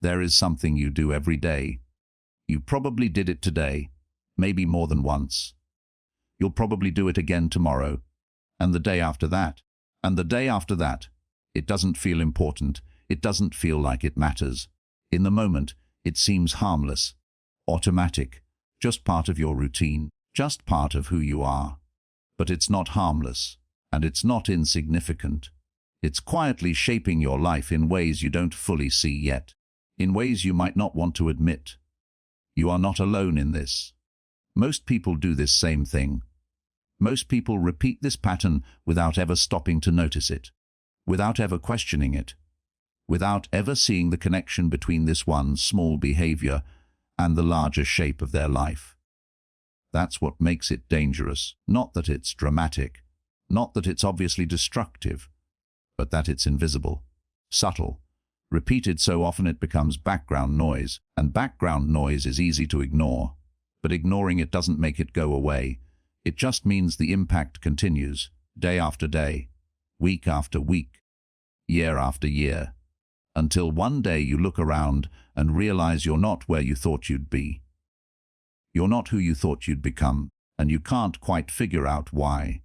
There is something you do every day. You probably did it today, maybe more than once. You'll probably do it again tomorrow, and the day after that, and the day after that. It doesn't feel important. It doesn't feel like it matters. In the moment, it seems harmless, automatic, just part of your routine, just part of who you are. But it's not harmless, and it's not insignificant. It's quietly shaping your life in ways you don't fully see yet, in ways you might not want to admit. You are not alone in this. Most people do this same thing. Most people repeat this pattern without ever stopping to notice it, without ever questioning it, without ever seeing the connection between this one small behavior and the larger shape of their life. That's what makes it dangerous. Not that it's dramatic, not that it's obviously destructive, but that it's invisible, subtle, repeated so often it becomes background noise, and background noise is easy to ignore. But ignoring it doesn't make it go away. It just means the impact continues, day after day, week after week, year after year, until one day you look around and realize you're not where you thought you'd be. You're not who you thought you'd become, and you can't quite figure out why.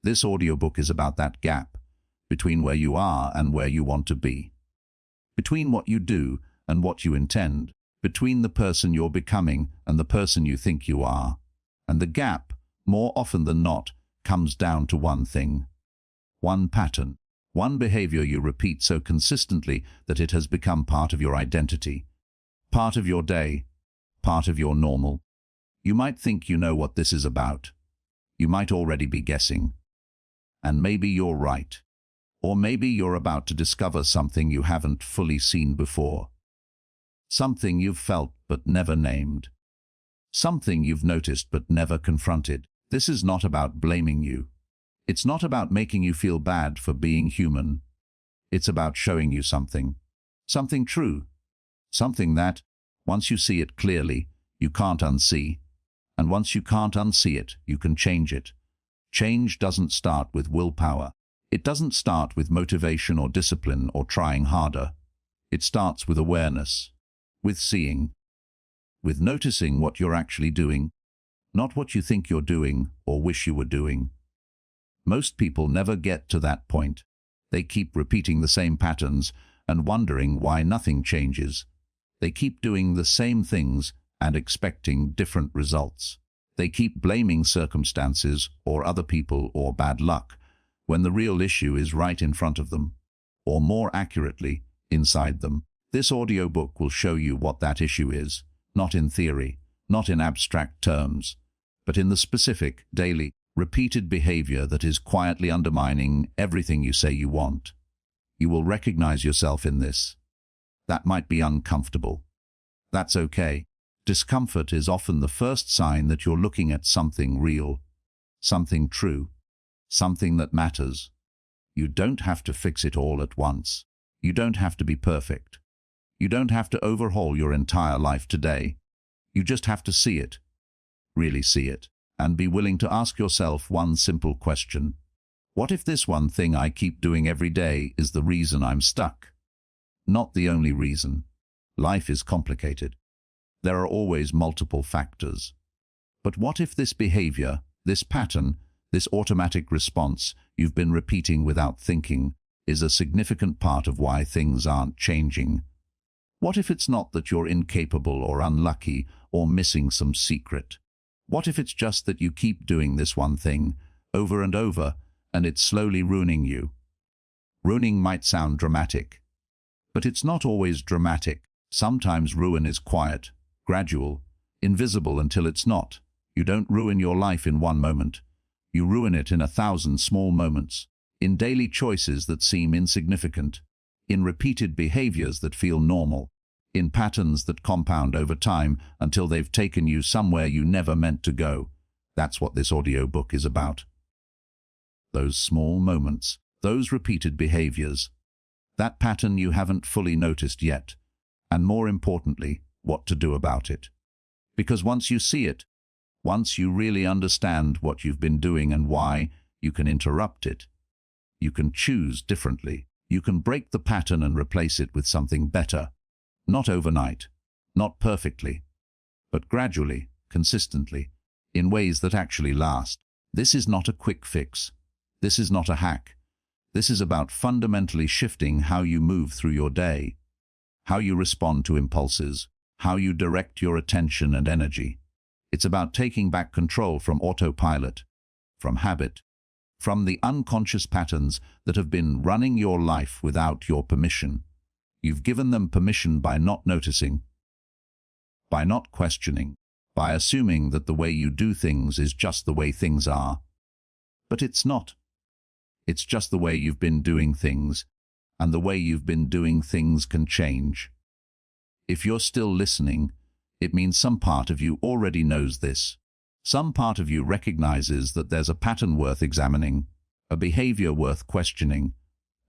This audiobook is about that gap between where you are and where you want to be, between what you do and what you intend, between the person you're becoming and the person you think you are. And the gap, more often than not, comes down to one thing, one pattern, one behavior you repeat so consistently that it has become part of your identity, part of your day, part of your normal. You might think you know what this is about. You might already be guessing. And maybe you're right. Or maybe you're about to discover something you haven't fully seen before. Something you've felt but never named. Something you've noticed but never confronted. This is not about blaming you. It's not about making you feel bad for being human. It's about showing you something. Something true. Something that, once you see it clearly, you can't unsee. And once you can't unsee it, you can change it. Change doesn't start with willpower. It doesn't start with motivation or discipline or trying harder. It starts with awareness, with seeing, with noticing what you're actually doing, not what you think you're doing or wish you were doing. Most people never get to that point. They keep repeating the same patterns and wondering why nothing changes. They keep doing the same things and expecting different results. They keep blaming circumstances or other people or bad luck when the real issue is right in front of them, or more accurately, inside them. This audiobook will show you what that issue is, not in theory, not in abstract terms, but in the specific, daily, repeated behavior that is quietly undermining everything you say you want. You will recognize yourself in this. That might be uncomfortable. That's okay. Discomfort is often the first sign that you're looking at something real, something true, something that matters. You don't have to fix it all at once. You don't have to be perfect. You don't have to overhaul your entire life today. You just have to see it, really see it, and be willing to ask yourself one simple question. What if this one thing I keep doing every day is the reason I'm stuck? Not the only reason. Life is complicated. There are always multiple factors. But what if this behavior, this pattern, this automatic response you've been repeating without thinking is a significant part of why things aren't changing? What if it's not that you're incapable or unlucky or missing some secret? What if it's just that you keep doing this one thing over and over and it's slowly ruining you? Ruining might sound dramatic, but it's not always dramatic. Sometimes ruin is quiet, gradual, invisible until it's not. You don't ruin your life in one moment. You ruin it in 1,000 small moments, in daily choices that seem insignificant, in repeated behaviors that feel normal, in patterns that compound over time until they've taken you somewhere you never meant to go. That's what this audiobook is about. Those small moments, those repeated behaviors, that pattern you haven't fully noticed yet, and more importantly, what to do about it. Because once you see it, once you really understand what you've been doing and why, you can interrupt it. You can choose differently. You can break the pattern and replace it with something better, Not overnight, not perfectly, but gradually, consistently, in ways that actually last. This is not a quick fix. This is not a hack. This is about fundamentally shifting how you move through your day, how you respond to impulses, how you direct your attention and energy. It's about taking back control from autopilot, from habit, from the unconscious patterns that have been running your life without your permission. You've given them permission by not noticing, by not questioning, by assuming that the way you do things is just the way things are. But it's not. It's just the way you've been doing things, and the way you've been doing things can change. If you're still listening, it means some part of you already knows this. Some part of you recognizes that there's a pattern worth examining, a behavior worth questioning,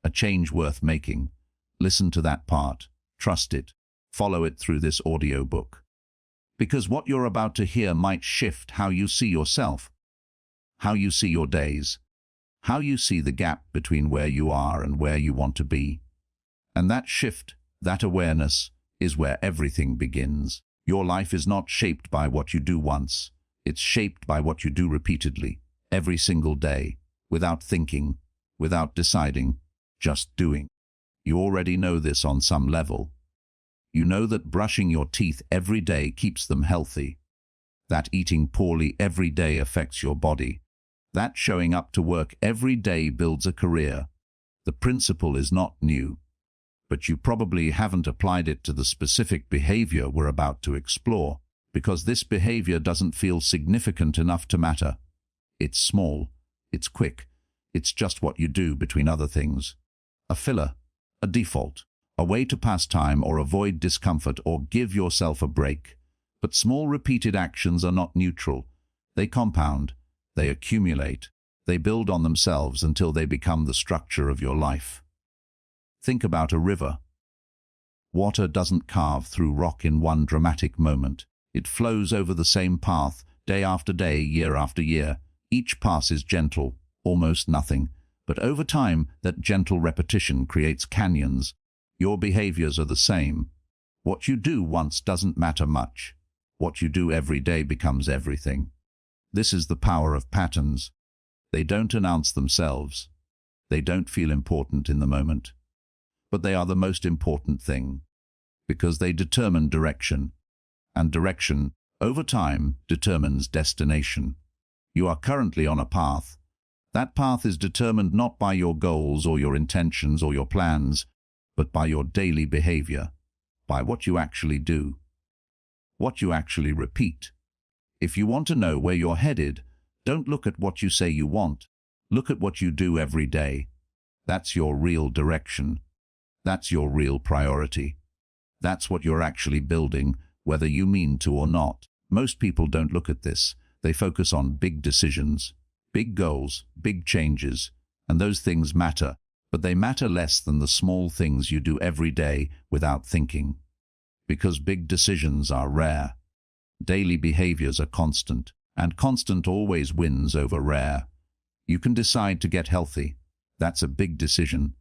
a change worth making. Listen to that part. Trust it. Follow it through this audiobook. Because what you're about to hear might shift how you see yourself, how you see your days, how you see the gap between where you are and where you want to be. And that shift, that awareness, is where everything begins. Your life is not shaped by what you do once. It's shaped by what you do repeatedly, every single day, without thinking, without deciding, just doing. You already know this on some level. You know that brushing your teeth every day keeps them healthy, that eating poorly every day affects your body, that showing up to work every day builds a career. The principle is not new, but you probably haven't applied it to the specific behavior we're about to explore, because this behavior doesn't feel significant enough to matter. It's small, it's quick, it's just what you do between other things. A filler, a default, a way to pass time or avoid discomfort or give yourself a break. But small repeated actions are not neutral. They compound, they accumulate, they build on themselves until they become the structure of your life. Think about a river. Water doesn't carve through rock in one dramatic moment. It flows over the same path, day after day, year after year. Each pass is gentle, almost nothing. But over time, that gentle repetition creates canyons. Your behaviors are the same. What you do once doesn't matter much. What you do every day becomes everything. This is the power of patterns. They don't announce themselves. They don't feel important in the moment. But they are the most important thing, because they determine direction, and direction, over time, determines destination. You are currently on a path. That path is determined not by your goals or your intentions or your plans, but by your daily behavior, by what you actually do, what you actually repeat. If you want to know where you're headed, don't look at what you say you want. Look at what you do every day. That's your real direction. That's your real priority. That's what you're actually building, whether you mean to or not. Most people don't look at this. They focus on big decisions, big goals, big changes, and those things matter, but they matter less than the small things you do every day without thinking. Because big decisions are rare. Daily behaviors are constant, and constant always wins over rare. You can decide to get healthy. That's a big decision.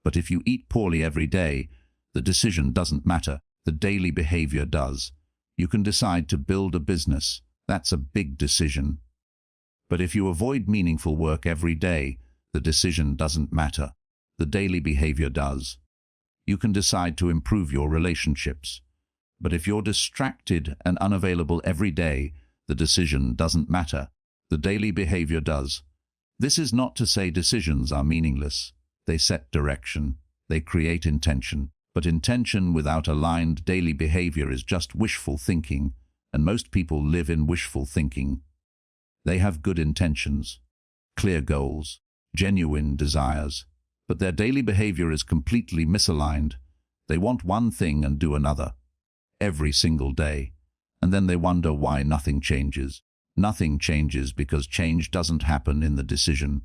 But if you eat poorly every day, the decision doesn't matter. The daily behavior does. You can decide to build a business. That's a big decision. But if you avoid meaningful work every day, the decision doesn't matter. The daily behavior does. You can decide to improve your relationships. But if you're distracted and unavailable every day, the decision doesn't matter. The daily behavior does. This is not to say decisions are meaningless. They set direction. They create intention. But intention without aligned daily behavior is just wishful thinking, and most people live in wishful thinking. They have good intentions, clear goals, genuine desires, but their daily behavior is completely misaligned. They want one thing and do another, every single day, and then they wonder why nothing changes. Nothing changes because change doesn't happen in the decision.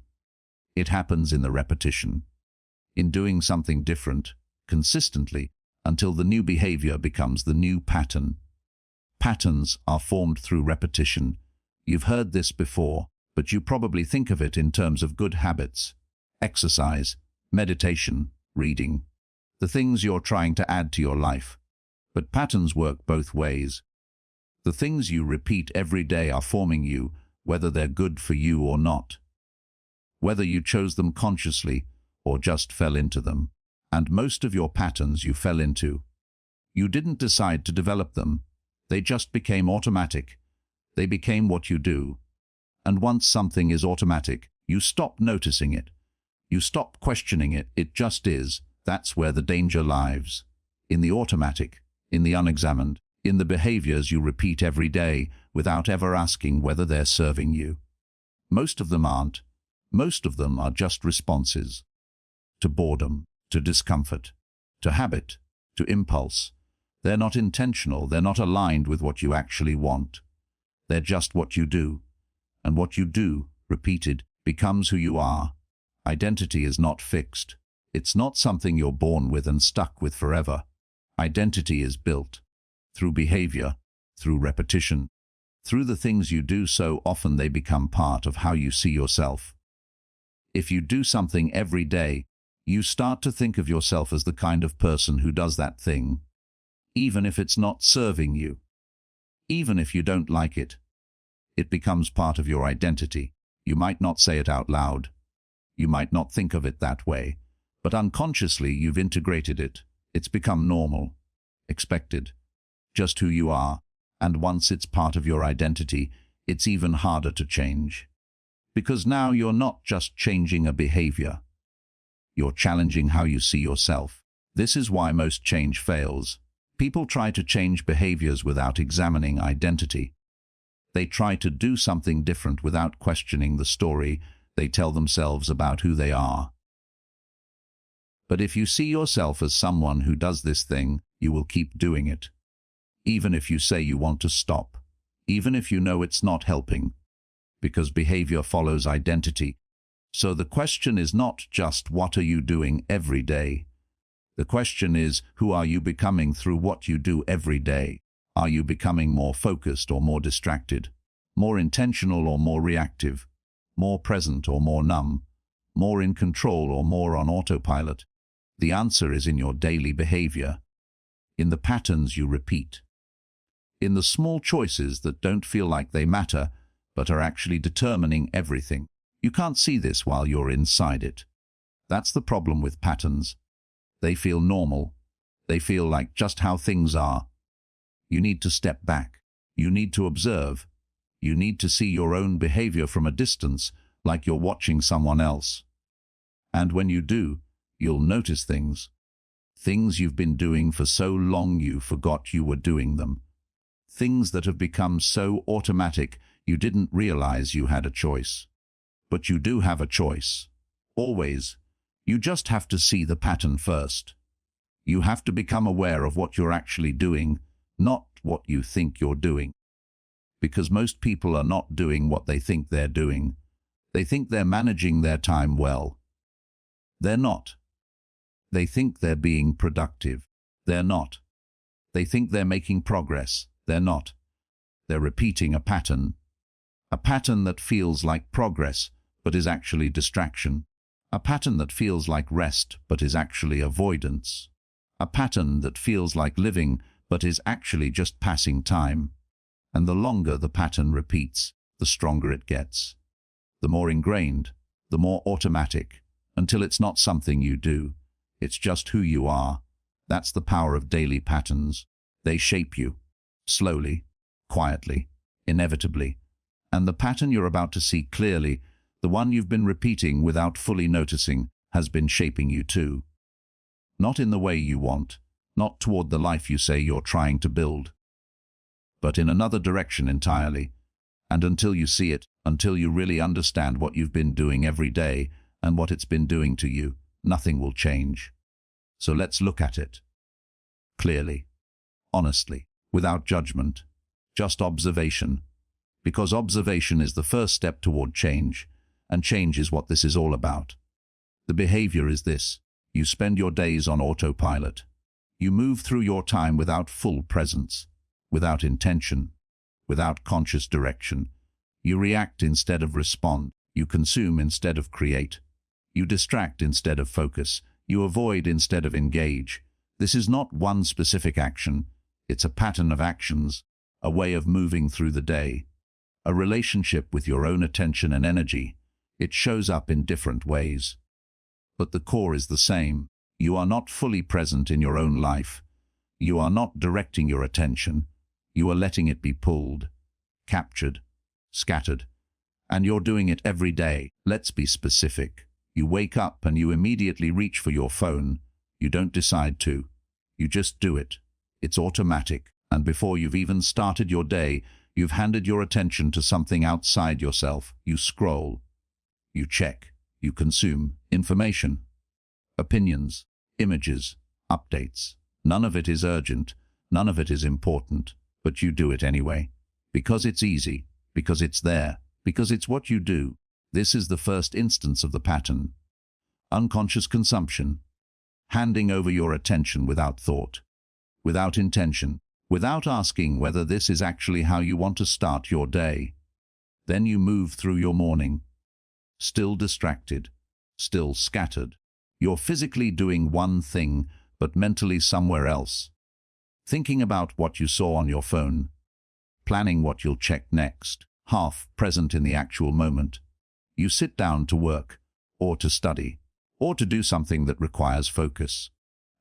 It happens in the repetition, in doing something different, consistently, until the new behavior becomes the new pattern. Patterns are formed through repetition. You've heard this before, but you probably think of it in terms of good habits, exercise, meditation, reading, the things you're trying to add to your life. But patterns work both ways. The things you repeat every day are forming you, whether they're good for you or not. Whether you chose them consciously or just fell into them. And most of your patterns you fell into. You didn't decide to develop them. They just became automatic. They became what you do. And once something is automatic, you stop noticing it. You stop questioning it. It just is. That's where the danger lies. In the automatic, in the unexamined, in the behaviors you repeat every day without ever asking whether they're serving you. Most of them aren't. Most of them are just responses. To boredom, to discomfort, to habit, to impulse. They're not intentional. They're not aligned with what you actually want. They're just what you do. And what you do, repeated, becomes who you are. Identity is not fixed. It's not something you're born with and stuck with forever. Identity is built through behavior, through repetition, through the things you do so often they become part of how you see yourself. If you do something every day, you start to think of yourself as the kind of person who does that thing, even if it's not serving you. Even if you don't like it, it becomes part of your identity. You might not say it out loud. You might not think of it that way, but unconsciously you've integrated it. It's become normal, expected, just who you are, and once it's part of your identity, it's even harder to change. Because now you're not just changing a behavior. You're challenging how you see yourself. This is why most change fails. People try to change behaviors without examining identity. They try to do something different without questioning the story they tell themselves about who they are. But if you see yourself as someone who does this thing, you will keep doing it. Even if you say you want to stop. Even if you know it's not helping. Because behavior follows identity. So the question is not just what are you doing every day. The question is, who are you becoming through what you do every day? Are you becoming more focused or more distracted? More intentional or more reactive? More present or more numb? More in control or more on autopilot? The answer is in your daily behavior, in the patterns you repeat, in the small choices that don't feel like they matter, but are actually determining everything. You can't see this while you're inside it. That's the problem with patterns. They feel normal. They feel like just how things are. You need to step back. You need to observe. You need to see your own behavior from a distance, like you're watching someone else. And when you do, you'll notice things. Things you've been doing for so long you forgot you were doing them. Things that have become so automatic you didn't realize you had a choice. But you do have a choice. Always. You just have to see the pattern first. You have to become aware of what you're actually doing, not what you think you're doing. Because most people are not doing what they think they're doing. They think they're managing their time well. They're not. They think they're being productive. They're not. They think they're making progress. They're not. They're repeating a pattern that feels like progress, but is actually distraction. A pattern that feels like rest, but is actually avoidance. A pattern that feels like living, but is actually just passing time. And the longer the pattern repeats, the stronger it gets. The more ingrained, the more automatic, until it's not something you do. It's just who you are. That's the power of daily patterns. They shape you. Slowly, quietly, inevitably. And the pattern you're about to see clearly, the one you've been repeating without fully noticing, has been shaping you too. Not in the way you want, not toward the life you say you're trying to build, but in another direction entirely. And until you see it, until you really understand what you've been doing every day and what it's been doing to you, nothing will change. So let's look at it. Clearly, honestly, without judgment, just observation. Because observation is the first step toward change, and change is what this is all about. The behavior is this. You spend your days on autopilot. You move through your time without full presence, without intention, without conscious direction. You react instead of respond. You consume instead of create. You distract instead of focus. You avoid instead of engage. This is not one specific action. It's a pattern of actions, a way of moving through the day, a relationship with your own attention and energy. It shows up in different ways. But the core is the same. You are not fully present in your own life. You are not directing your attention. You are letting it be pulled, captured, scattered. And you're doing it every day. Let's be specific. You wake up and you immediately reach for your phone. You don't decide to. You just do it. It's automatic. And before you've even started your day, you've handed your attention to something outside yourself. You scroll. You check. You consume information, opinions, images, updates. None of it is urgent. None of it is important. But you do it anyway. Because it's easy. Because it's there. Because it's what you do. This is the first instance of the pattern. Unconscious consumption. Handing over your attention without thought, without intention, without asking whether this is actually how you want to start your day. Then you move through your morning. Still distracted, still scattered. You're physically doing one thing, but mentally somewhere else. Thinking about what you saw on your phone. Planning what you'll check next. Half present in the actual moment. You sit down to work, or to study, or to do something that requires focus.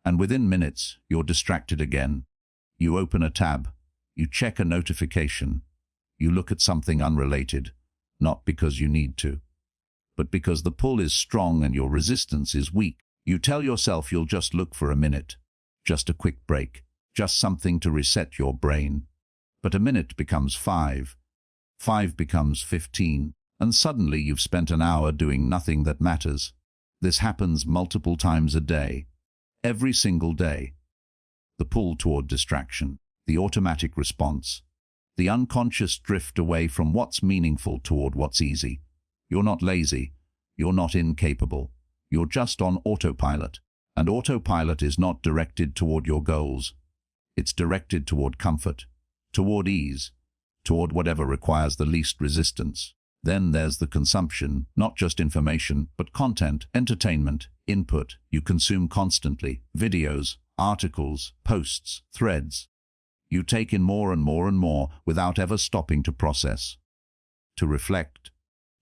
And within minutes, you're distracted again. You open a tab. You check a notification. You look at something unrelated, not because you need to, but because the pull is strong and your resistance is weak. You tell yourself you'll just look for a minute, just a quick break, just something to reset your brain. But a minute becomes 5. 5 becomes 15, and suddenly you've spent an hour doing nothing that matters. This happens multiple times a day, every single day. The pull toward distraction, the automatic response, the unconscious drift away from what's meaningful toward what's easy. You're not lazy, you're not incapable, you're just on autopilot. And autopilot is not directed toward your goals. It's directed toward comfort, toward ease, toward whatever requires the least resistance. Then there's the consumption, not just information, but content, entertainment, input. You consume constantly, videos, articles, posts, threads. You take in more and more and more without ever stopping to process, to reflect,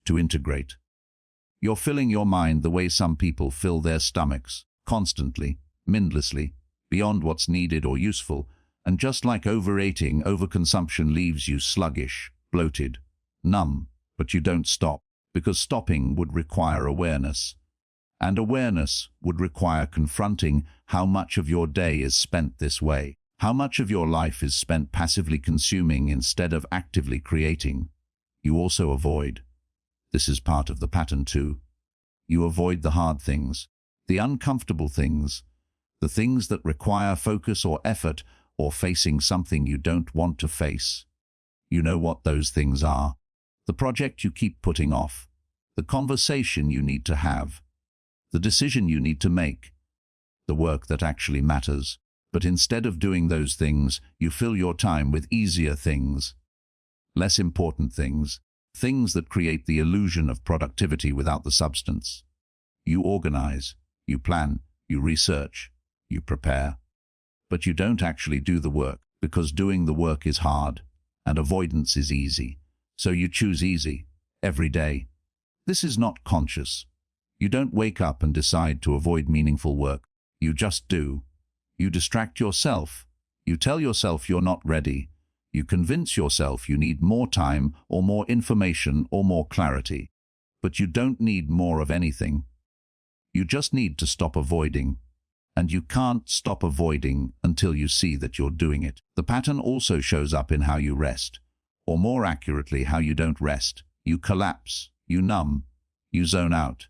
to integrate. You're filling your mind the way some people fill their stomachs, constantly, mindlessly, beyond what's needed or useful. And just like overeating, overconsumption leaves you sluggish, bloated, numb. But you don't stop, because stopping would require awareness. And awareness would require confronting how much of your day is spent this way, how much of your life is spent passively consuming instead of actively creating. You also avoid. This is part of the pattern too. You avoid the hard things, the uncomfortable things, the things that require focus or effort, or facing something you don't want to face. You know what those things are. The project you keep putting off, the conversation you need to have, the decision you need to make, the work that actually matters. But instead of doing those things, you fill your time with easier things, less important things, things that create the illusion of productivity without the substance. You organize, you plan, you research, you prepare. But you don't actually do the work, because doing the work is hard, and avoidance is easy. So you choose easy, every day. This is not conscious. You don't wake up and decide to avoid meaningful work. You just do. You distract yourself. You tell yourself you're not ready. You convince yourself you need more time or more information or more clarity. But you don't need more of anything. You just need to stop avoiding. And you can't stop avoiding until you see that you're doing it. The pattern also shows up in how you rest, or more accurately, how you don't rest. You collapse, you numb, you zone out.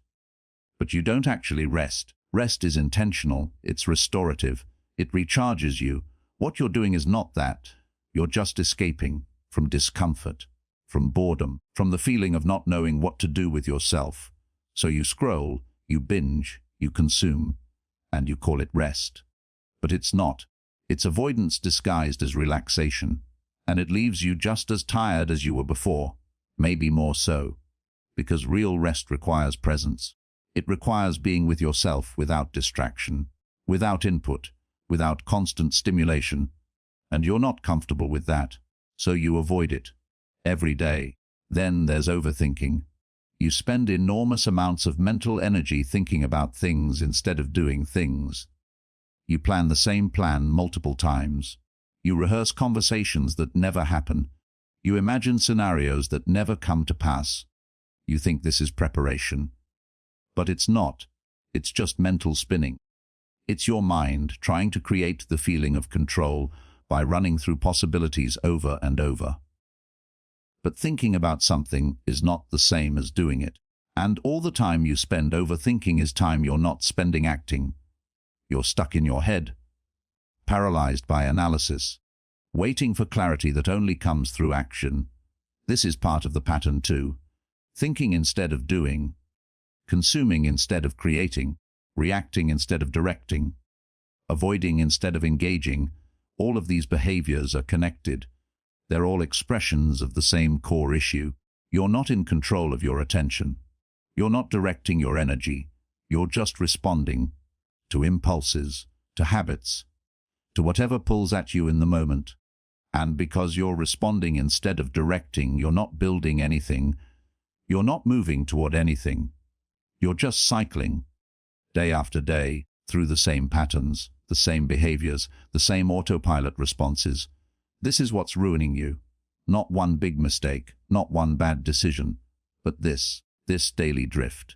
But you don't actually rest. Rest is intentional, it's restorative, it recharges you. What you're doing is not that. You're just escaping from discomfort, from boredom, from the feeling of not knowing what to do with yourself. So you scroll, you binge, you consume, and you call it rest. But it's not. It's avoidance disguised as relaxation, and it leaves you just as tired as you were before, maybe more so, because real rest requires presence. It requires being with yourself without distraction, without input, without constant stimulation. And you're not comfortable with that, so you avoid it every day. Then there's overthinking. You spend enormous amounts of mental energy thinking about things instead of doing things. You plan the same plan multiple times. You rehearse conversations that never happen. You imagine scenarios that never come to pass. You think this is preparation. But it's not. It's just mental spinning. It's your mind trying to create the feeling of control by running through possibilities over and over. But thinking about something is not the same as doing it. And all the time you spend overthinking is time you're not spending acting. You're stuck in your head, paralyzed by analysis, waiting for clarity that only comes through action. This is part of the pattern too. Thinking instead of doing, consuming instead of creating, reacting instead of directing, avoiding instead of engaging. All of these behaviors are connected. They're all expressions of the same core issue. You're not in control of your attention. You're not directing your energy. You're just responding to impulses, to habits, to whatever pulls at you in the moment. And because you're responding instead of directing, you're not building anything. You're not moving toward anything. You're just cycling, day after day, through the same patterns, the same behaviors, the same autopilot responses. This is what's ruining you. Not one big mistake, not one bad decision, but this daily drift,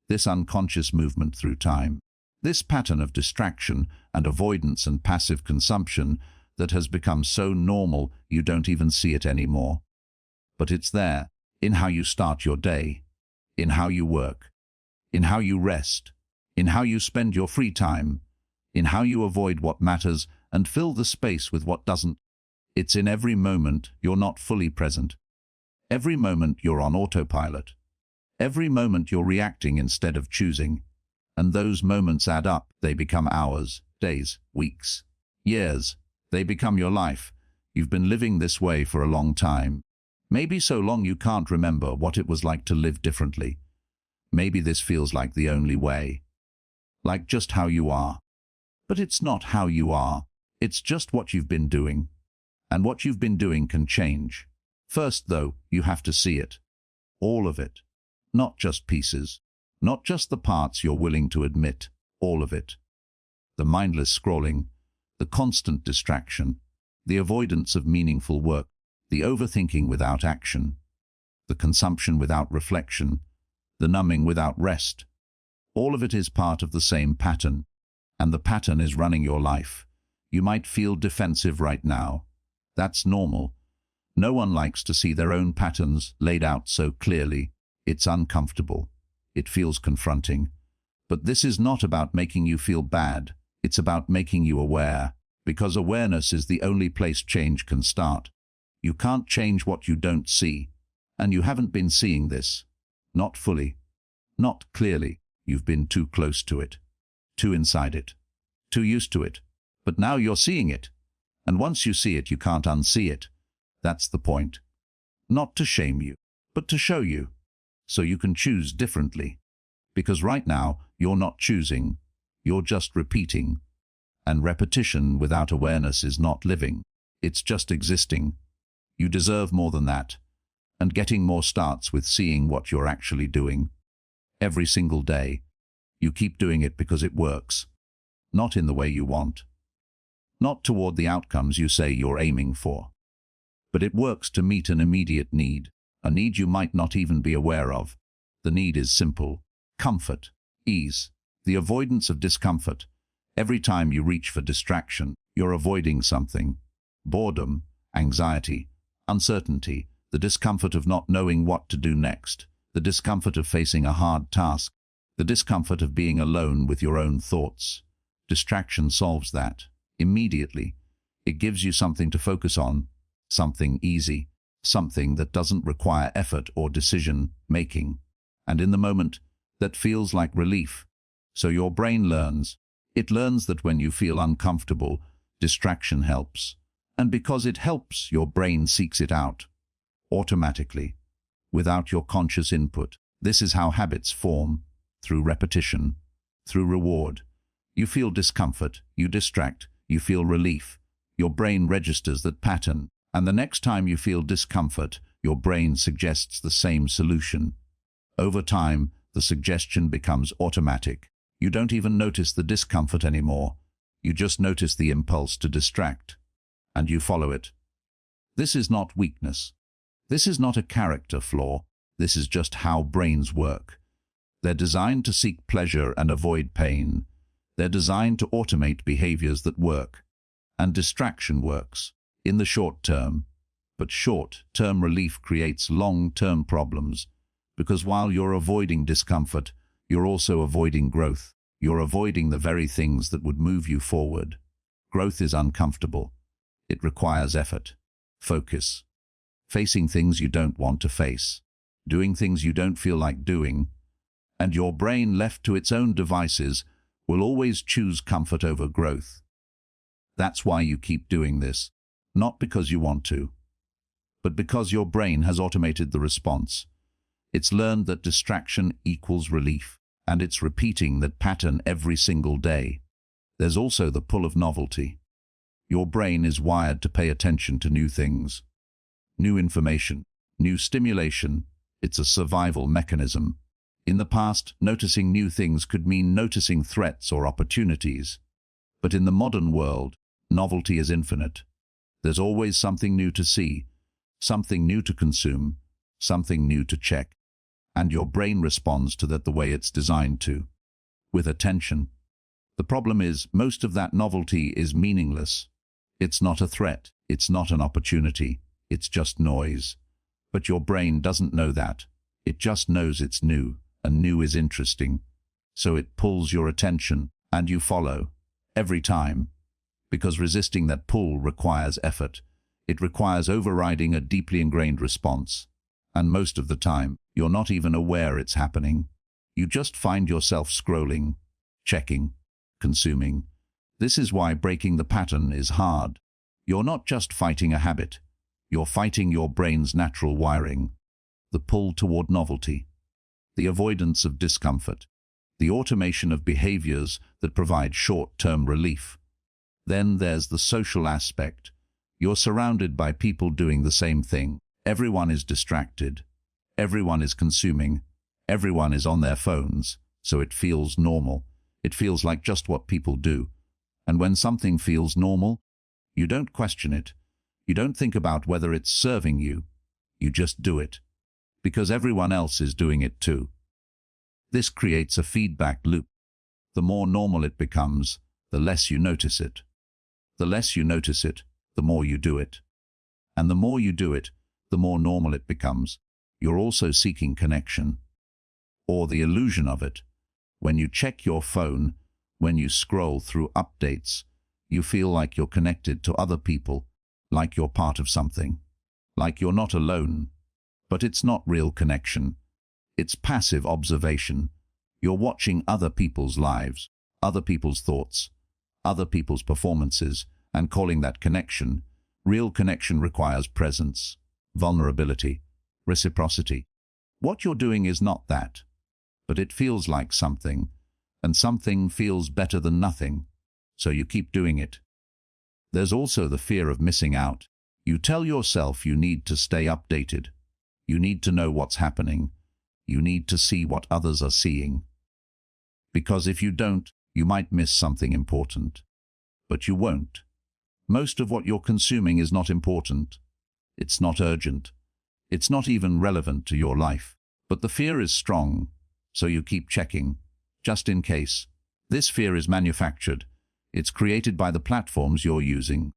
this unconscious movement through time, this pattern of distraction and avoidance and passive consumption that has become so normal you don't even see it anymore. But it's there, in how you start your day, in how you work, in how you rest, in how you spend your free time, in how you avoid what matters and fill the space with what doesn't. It's in every moment you're not fully present. Every moment you're on autopilot. Every moment you're reacting instead of choosing. And those moments add up. They become hours, days, weeks, years. They become your life. You've been living this way for a long time. Maybe so long you can't remember what it was like to live differently. Maybe this feels like the only way. Like just how you are. But it's not how you are. It's just what you've been doing. And what you've been doing can change. First, though, you have to see it. All of it. Not just pieces. Not just the parts you're willing to admit. All of it. The mindless scrolling, the constant distraction, the avoidance of meaningful work, the overthinking without action, the consumption without reflection, the numbing without rest. All of it is part of the same pattern, and the pattern is running your life. You might feel defensive right now. That's normal. No one likes to see their own patterns laid out so clearly. It's uncomfortable. It feels confronting. But this is not about making you feel bad. It's about making you aware, because awareness is the only place change can start. You can't change what you don't see, and you haven't been seeing this. Not fully. Not clearly. You've been too close to it. Too inside it. Too used to it. But now you're seeing it. And once you see it, you can't unsee it. That's the point. Not to shame you, but to show you, so you can choose differently. Because right now, you're not choosing, you're just repeating. And repetition without awareness is not living, it's just existing. You deserve more than that. And getting more starts with seeing what you're actually doing. Every single day, you keep doing it because it works. Not in the way you want. Not toward the outcomes you say you're aiming for. But it works to meet an immediate need, a need you might not even be aware of. The need is simple: comfort, ease, the avoidance of discomfort. Every time you reach for distraction, you're avoiding something. Boredom, anxiety, uncertainty, the discomfort of not knowing what to do next, the discomfort of facing a hard task, the discomfort of being alone with your own thoughts. Distraction solves that. Immediately. It gives you something to focus on, something easy, something that doesn't require effort or decision-making, and in the moment, that feels like relief. So your brain learns. It learns that when you feel uncomfortable, distraction helps. And because it helps, your brain seeks it out, automatically, without your conscious input. This is how habits form, through repetition, through reward. You feel discomfort, you distract, you feel relief, Your brain registers that pattern, and the next time you feel discomfort, your brain suggests the same solution. Over time, the suggestion becomes automatic. You don't even notice the discomfort anymore. You just notice the impulse to distract, and you follow it. This is not weakness. This is not a character flaw. This is just how brains work. They're designed to seek pleasure and avoid pain. They're designed to automate behaviors that work. And distraction works in the short term. But short-term relief creates long-term problems, because while you're avoiding discomfort, you're also avoiding growth. You're avoiding the very things that would move you forward. Growth is uncomfortable. It requires effort, focus, facing things you don't want to face, doing things you don't feel like doing, and your brain, left to its own devices, will always choose comfort over growth. That's why you keep doing this, not because you want to, but because your brain has automated the response. It's learned that distraction equals relief, and it's repeating that pattern every single day. There's also the pull of novelty. Your brain is wired to pay attention to new things, new information, new stimulation. It's a survival mechanism. In the past, noticing new things could mean noticing threats or opportunities. But in the modern world, novelty is infinite. There's always something new to see, something new to consume, something new to check. And your brain responds to that the way it's designed to, with attention. The problem is, most of that novelty is meaningless. It's not a threat. It's not an opportunity. It's just noise. But your brain doesn't know that. It just knows it's new, and new is interesting. So it pulls your attention, and you follow, every time. Because resisting that pull requires effort. It requires overriding a deeply ingrained response. And most of the time, you're not even aware it's happening. You just find yourself scrolling, checking, consuming. This is why breaking the pattern is hard. You're not just fighting a habit. You're fighting your brain's natural wiring. The pull toward novelty, the avoidance of discomfort, the automation of behaviors that provide short-term relief. Then there's the social aspect. You're surrounded by people doing the same thing. Everyone is distracted. Everyone is consuming. Everyone is on their phones, so it feels normal. It feels like just what people do. And when something feels normal, you don't question it. You don't think about whether it's serving you. You just do it, because everyone else is doing it too. This creates a feedback loop. The more normal it becomes, the less you notice it. The less you notice it, the more you do it. And the more you do it, the more normal it becomes. You're also seeking connection, or the illusion of it. When you check your phone, when you scroll through updates, you feel like you're connected to other people, like you're part of something, like you're not alone. But it's not real connection. It's passive observation. You're watching other people's lives, other people's thoughts, other people's performances, and calling that connection. Real connection requires presence, vulnerability, reciprocity. What you're doing is not that, but it feels like something, and something feels better than nothing, so you keep doing it. There's also the fear of missing out. You tell yourself you need to stay updated. You need to know what's happening. You need to see what others are seeing. Because if you don't, you might miss something important. But you won't. Most of what you're consuming is not important. It's not urgent. It's not even relevant to your life. But the fear is strong, so you keep checking, just in case. This fear is manufactured. It's created by the platforms you're using.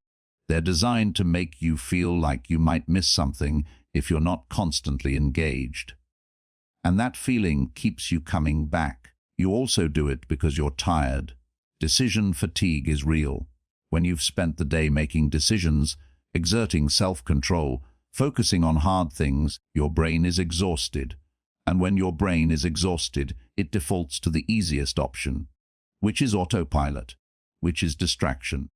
They're designed to make you feel like you might miss something if you're not constantly engaged. And that feeling keeps you coming back. You also do it because you're tired. Decision fatigue is real. When you've spent the day making decisions, exerting self-control, focusing on hard things, your brain is exhausted. And when your brain is exhausted, it defaults to the easiest option, which is autopilot, which is distraction,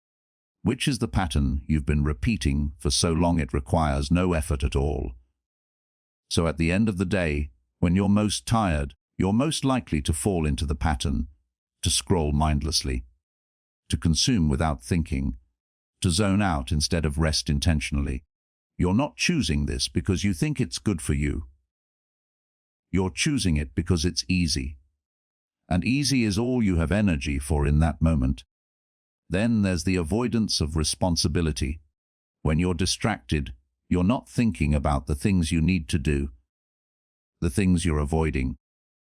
which is the pattern you've been repeating for so long it requires no effort at all. So at the end of the day, when you're most tired, you're most likely to fall into the pattern, to scroll mindlessly, to consume without thinking, to zone out instead of rest intentionally. You're not choosing this because you think it's good for you. You're choosing it because it's easy. And easy is all you have energy for in that moment. Then there's the avoidance of responsibility. When you're distracted, you're not thinking about the things you need to do, the things you're avoiding,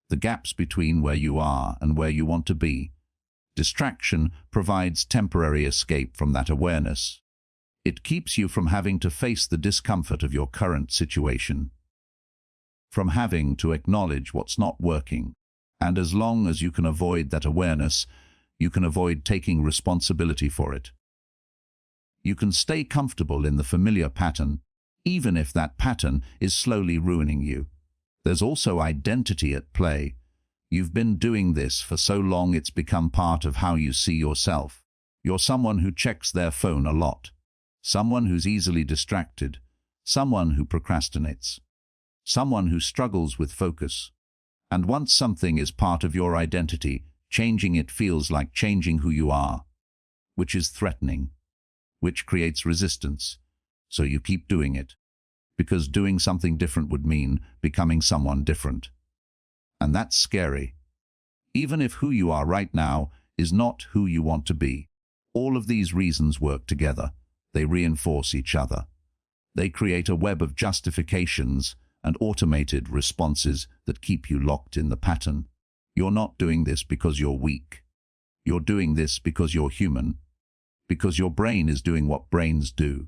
the gaps between where you are and where you want to be. Distraction provides temporary escape from that awareness. It keeps you from having to face the discomfort of your current situation, from having to acknowledge what's not working. And as long as you can avoid that awareness, you can avoid taking responsibility for it. You can stay comfortable in the familiar pattern, even if that pattern is slowly ruining you. There's also identity at play. You've been doing this for so long it's become part of how you see yourself. You're someone who checks their phone a lot, someone who's easily distracted, someone who procrastinates, someone who struggles with focus. And once something is part of your identity, changing it feels like changing who you are, which is threatening, which creates resistance. So you keep doing it, because doing something different would mean becoming someone different. And that's scary. Even if who you are right now is not who you want to be. All of these reasons work together. They reinforce each other. They create a web of justifications and automated responses that keep you locked in the pattern. You're not doing this because you're weak. You're doing this because you're human, because your brain is doing what brains do,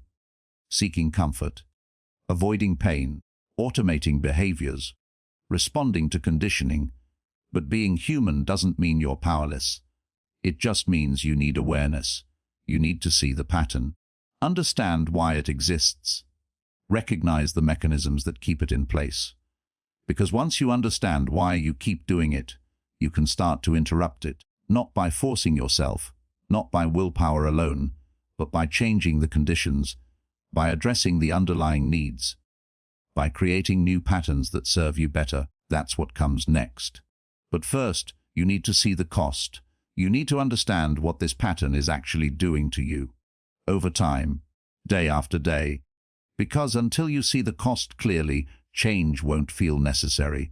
seeking comfort, avoiding pain, automating behaviors, responding to conditioning. But being human doesn't mean you're powerless. It just means you need awareness. You need to see the pattern, understand why it exists, recognize the mechanisms that keep it in place. Because once you understand why you keep doing it, you can start to interrupt it, not by forcing yourself, not by willpower alone, but by changing the conditions, by addressing the underlying needs, by creating new patterns that serve you better. That's what comes next. But first, you need to see the cost. You need to understand what this pattern is actually doing to you, over time, day after day. Because until you see the cost clearly, change won't feel necessary.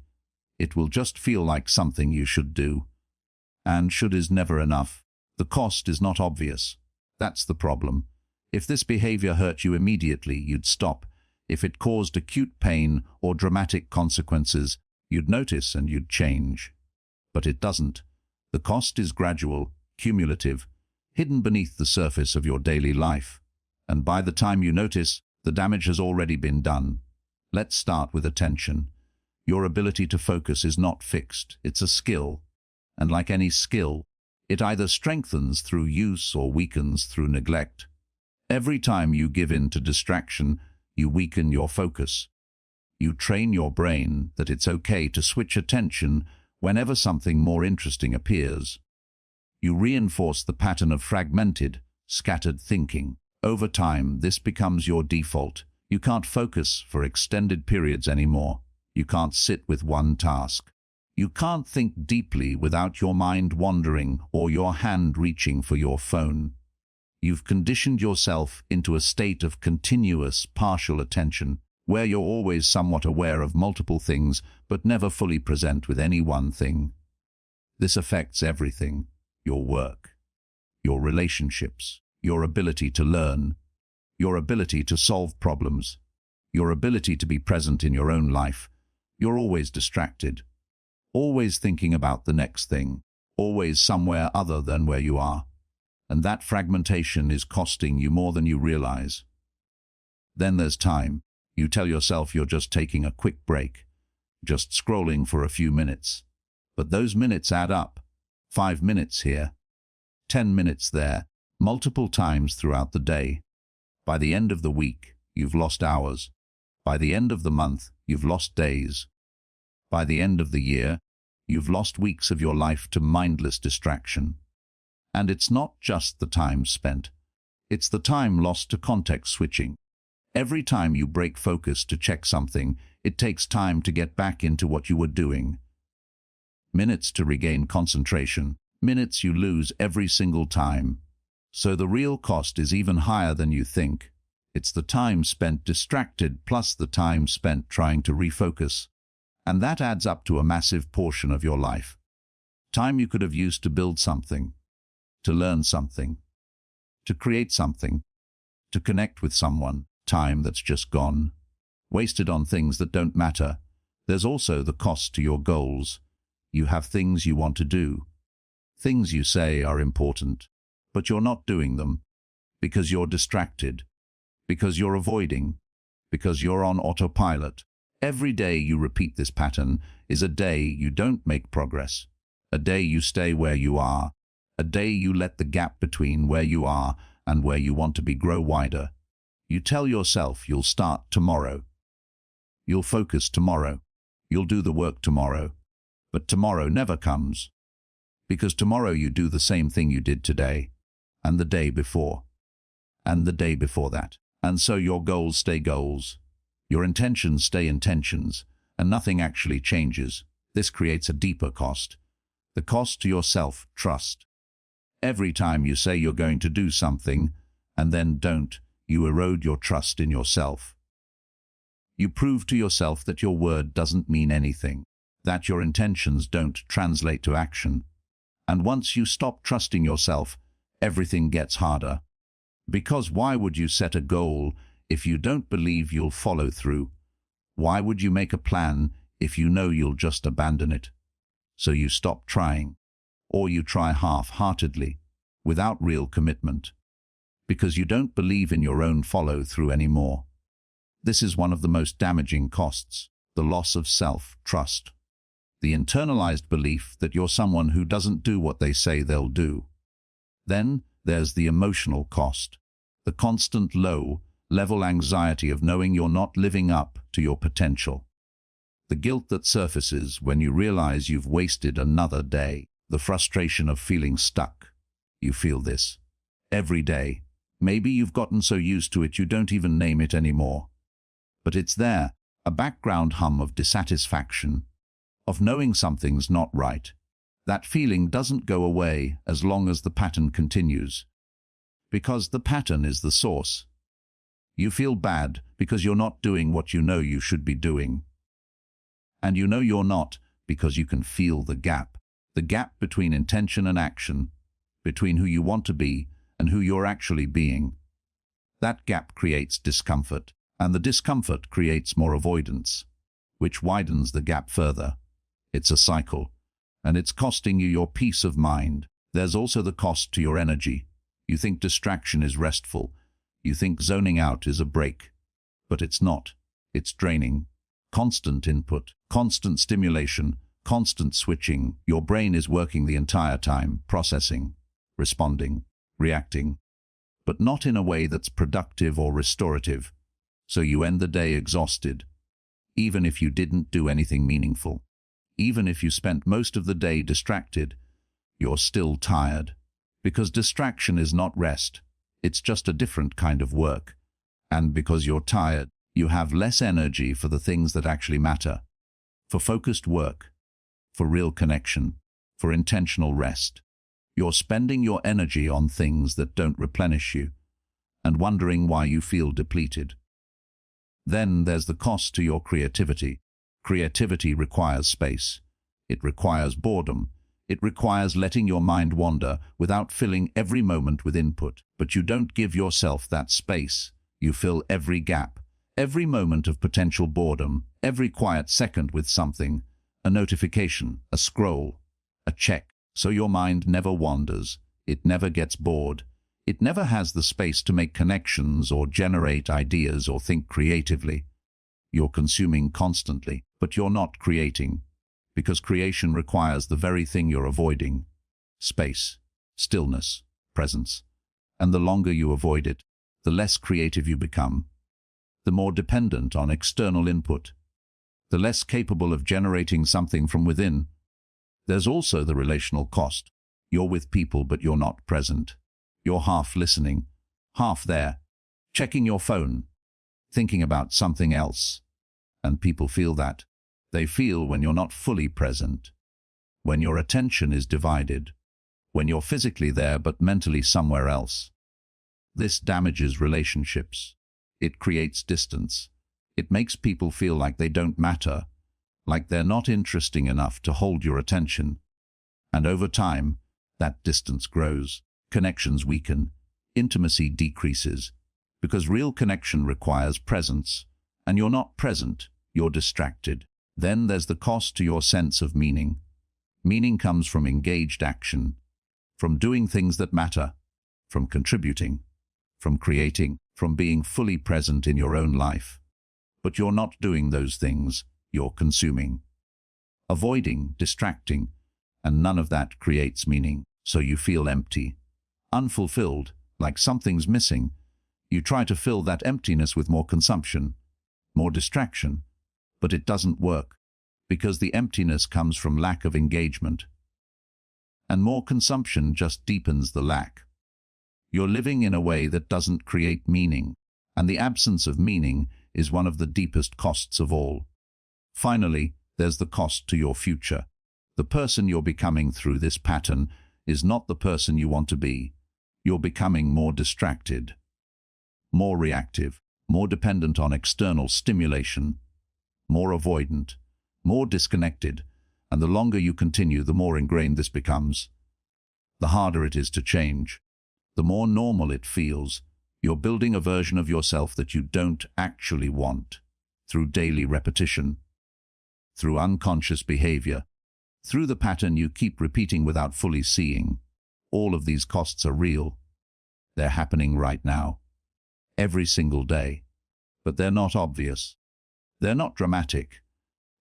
It will just feel like something you should do. And should is never enough. The cost is not obvious. That's the problem. If this behavior hurt you immediately, you'd stop. If it caused acute pain or dramatic consequences, you'd notice and you'd change. But it doesn't. The cost is gradual, cumulative, hidden beneath the surface of your daily life. And by the time you notice, the damage has already been done. Let's start with attention. Your ability to focus is not fixed. It's a skill. And like any skill, it either strengthens through use or weakens through neglect. Every time you give in to distraction, you weaken your focus. You train your brain that it's okay to switch attention whenever something more interesting appears. You reinforce the pattern of fragmented, scattered thinking. Over time, this becomes your default. You can't focus for extended periods anymore. You can't sit with one task. You can't think deeply without your mind wandering or your hand reaching for your phone. You've conditioned yourself into a state of continuous, partial attention, where you're always somewhat aware of multiple things, but never fully present with any one thing. This affects everything: your work, your relationships, your ability to learn, your ability to solve problems, your ability to be present in your own life. You're always distracted, always thinking about the next thing, always somewhere other than where you are. And that fragmentation is costing you more than you realize. Then there's time. You tell yourself you're just taking a quick break, just scrolling for a few minutes. But those minutes add up. 5 minutes here, 10 minutes there, multiple times throughout the day. By the end of the week, you've lost hours. By the end of the month, you've lost days. By the end of the year, you've lost weeks of your life to mindless distraction. And it's not just the time spent. It's the time lost to context switching. Every time you break focus to check something, it takes time to get back into what you were doing. Minutes to regain concentration. Minutes you lose every single time. So the real cost is even higher than you think. It's the time spent distracted plus the time spent trying to refocus. And that adds up to a massive portion of your life. Time you could have used to build something, to learn something, to create something, to connect with someone. Time that's just gone, wasted on things that don't matter. There's also the cost to your goals. You have things you want to do, things you say are important, but you're not doing them because you're distracted, because you're avoiding, because you're on autopilot. Every day you repeat this pattern is a day you don't make progress, a day you stay where you are, a day you let the gap between where you are and where you want to be grow wider. You tell yourself you'll start tomorrow, you'll focus tomorrow, you'll do the work tomorrow, but tomorrow never comes, because tomorrow you do the same thing you did today, and the day before, and the day before that. And so your goals stay goals, your intentions stay intentions, and nothing actually changes. This creates a deeper cost, the cost to your self-trust. Every time you say you're going to do something, and then don't, you erode your trust in yourself. You prove to yourself that your word doesn't mean anything, that your intentions don't translate to action. And once you stop trusting yourself, everything gets harder. Because why would you set a goal if you don't believe you'll follow through? Why would you make a plan if you know you'll just abandon it? So you stop trying, or you try half-heartedly, without real commitment, because you don't believe in your own follow-through anymore. This is one of the most damaging costs, the loss of self-trust, the internalized belief that you're someone who doesn't do what they say they'll do. Then there's the emotional cost, the constant low-level anxiety of knowing you're not living up to your potential, the guilt that surfaces when you realize you've wasted another day, the frustration of feeling stuck. You feel this every day. Maybe you've gotten so used to it you don't even name it anymore. But it's there, a background hum of dissatisfaction, of knowing something's not right. That feeling doesn't go away as long as the pattern continues, because the pattern is the source. You feel bad because you're not doing what you know you should be doing. And you know you're not because you can feel the gap between intention and action, between who you want to be and who you're actually being. That gap creates discomfort, and the discomfort creates more avoidance, which widens the gap further. It's a cycle, and it's costing you your peace of mind. There's also the cost to your energy. You think distraction is restful. You think zoning out is a break. But it's not. It's draining. Constant input, constant stimulation, constant switching. Your brain is working the entire time, processing, responding, reacting, but not in a way that's productive or restorative. So you end the day exhausted, even if you didn't do anything meaningful. Even if you spent most of the day distracted, you're still tired. Because distraction is not rest, it's just a different kind of work. And because you're tired, you have less energy for the things that actually matter, for focused work, for real connection, for intentional rest. You're spending your energy on things that don't replenish you, and wondering why you feel depleted. Then there's the cost to your creativity. Creativity requires space. It requires boredom. It requires letting your mind wander without filling every moment with input. But you don't give yourself that space. You fill every gap, every moment of potential boredom, every quiet second with something, a notification, a scroll, a check. So your mind never wanders. It never gets bored. It never has the space to make connections or generate ideas or think creatively. You're consuming constantly, but you're not creating, because creation requires the very thing you're avoiding: space, stillness, presence. And the longer you avoid it, the less creative you become, the more dependent on external input, the less capable of generating something from within. There's also the relational cost. You're with people, but you're not present. You're half listening, half there, checking your phone, thinking about something else. And people feel that. They feel when you're not fully present, when your attention is divided, when you're physically there but mentally somewhere else. This damages relationships. It creates distance. It makes people feel like they don't matter, like they're not interesting enough to hold your attention. And over time, that distance grows, connections weaken, intimacy decreases, because real connection requires presence, and you're not present, you're distracted. Then there's the cost to your sense of meaning. Meaning comes from engaged action, from doing things that matter, from contributing, from creating, from being fully present in your own life. But you're not doing those things, you're consuming, avoiding, distracting, and none of that creates meaning. So you feel empty, unfulfilled, like something's missing. You try to fill that emptiness with more consumption, more distraction, but it doesn't work, because the emptiness comes from lack of engagement. And more consumption just deepens the lack. You're living in a way that doesn't create meaning, and the absence of meaning is one of the deepest costs of all. Finally, there's the cost to your future. The person you're becoming through this pattern is not the person you want to be. You're becoming more distracted, more reactive, more dependent on external stimulation, more avoidant, more disconnected, and the longer you continue, the more ingrained this becomes. The harder it is to change. The more normal it feels. You're building a version of yourself that you don't actually want, through daily repetition, through unconscious behavior, through the pattern you keep repeating without fully seeing. All of these costs are real. They're happening right now, every single day. But they're not obvious. They're not dramatic.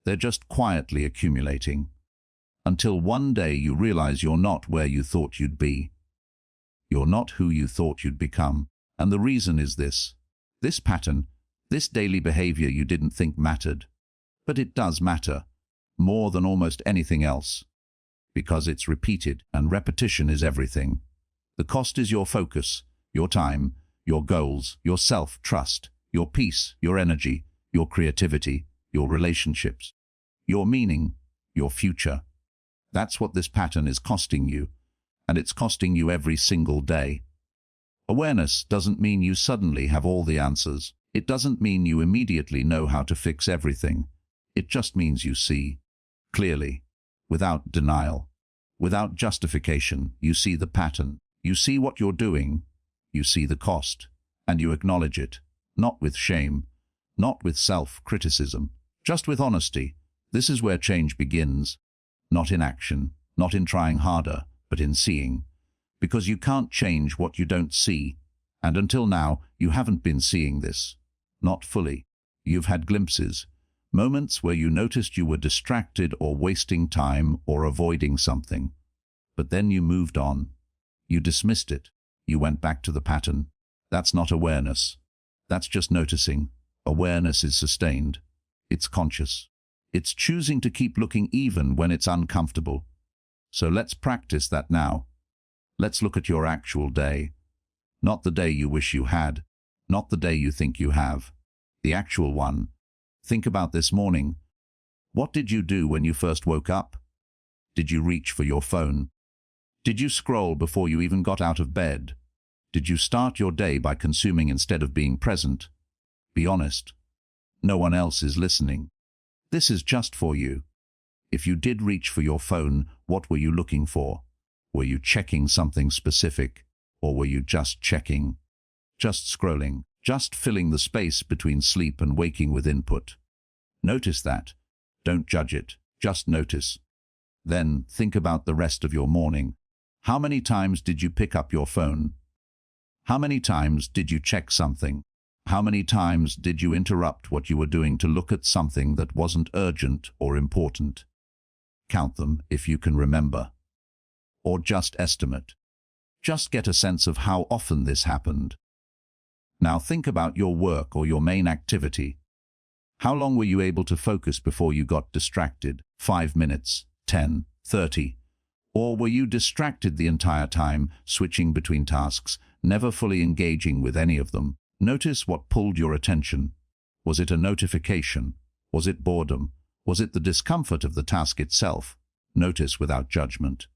They're just quietly accumulating, until one day you realize you're not where you thought you'd be. You're not who you thought you'd become. And the reason is this pattern, this daily behavior you didn't think mattered. But it does matter, more than almost anything else, because it's repeated, and repetition is everything. The cost is your focus, your time, your goals, your self-trust, your peace, your energy, your creativity, your relationships, your meaning, your future. That's what this pattern is costing you, and it's costing you every single day. Awareness doesn't mean you suddenly have all the answers. It doesn't mean you immediately know how to fix everything. It just means you see clearly, without denial, without justification. You see the pattern. You see what you're doing. You see the cost, and you acknowledge it, not with shame, not with self-criticism, just with honesty. This is where change begins, not in action, not in trying harder, but in seeing. Because you can't change what you don't see, and until now, you haven't been seeing this. Not fully. You've had glimpses, moments where you noticed you were distracted or wasting time or avoiding something. But then you moved on. You dismissed it. You went back to the pattern. That's not awareness. That's just noticing. Awareness is sustained. It's conscious. It's choosing to keep looking even when it's uncomfortable. So let's practice that now. Let's look at your actual day. Not the day you wish you had. Not the day you think you have. The actual one. Think about this morning. What did you do when you first woke up? Did you reach for your phone? Did you scroll before you even got out of bed? Did you start your day by consuming instead of being present? Be honest. No one else is listening. This is just for you. If you did reach for your phone, what were you looking for? Were you checking something specific, or were you just checking? Just scrolling, just filling the space between sleep and waking with input. Notice that. Don't judge it, just notice. Then think about the rest of your morning. How many times did you pick up your phone? How many times did you check something? How many times did you interrupt what you were doing to look at something that wasn't urgent or important? Count them if you can remember. Or just estimate. Just get a sense of how often this happened. Now think about your work or your main activity. How long were you able to focus before you got distracted? 5 minutes, 10, 30. Or were you distracted the entire time, switching between tasks, never fully engaging with any of them? Notice what pulled your attention. Was it a notification? Was it boredom? Was it the discomfort of the task itself? Notice without judgment.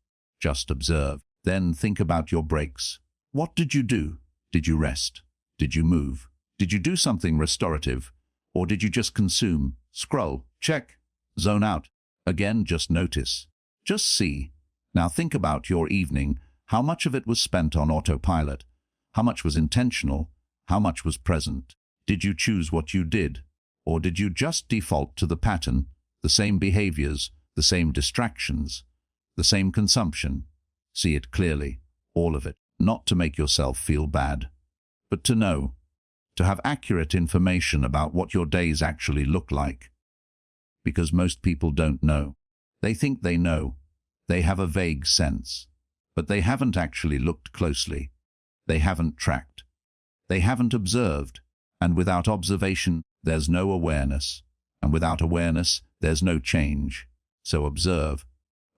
Just observe. Then think about your breaks. What did you do? Did you rest? Did you move? Did you do something restorative? Or did you just consume, scroll, check, zone out? Again, just notice. Just see. Now think about your evening. How much of it was spent on autopilot? How much was intentional? How much was present? Did you choose what you did? Or did you just default to the pattern, the same behaviors, the same distractions, the same consumption? See it clearly, all of it, not to make yourself feel bad, but to know, to have accurate information about what your days actually look like. Because most people don't know. They think they know. They have a vague sense. But they haven't actually looked closely. They haven't tracked. They haven't observed. And without observation, there's no awareness. And without awareness, there's no change. So observe.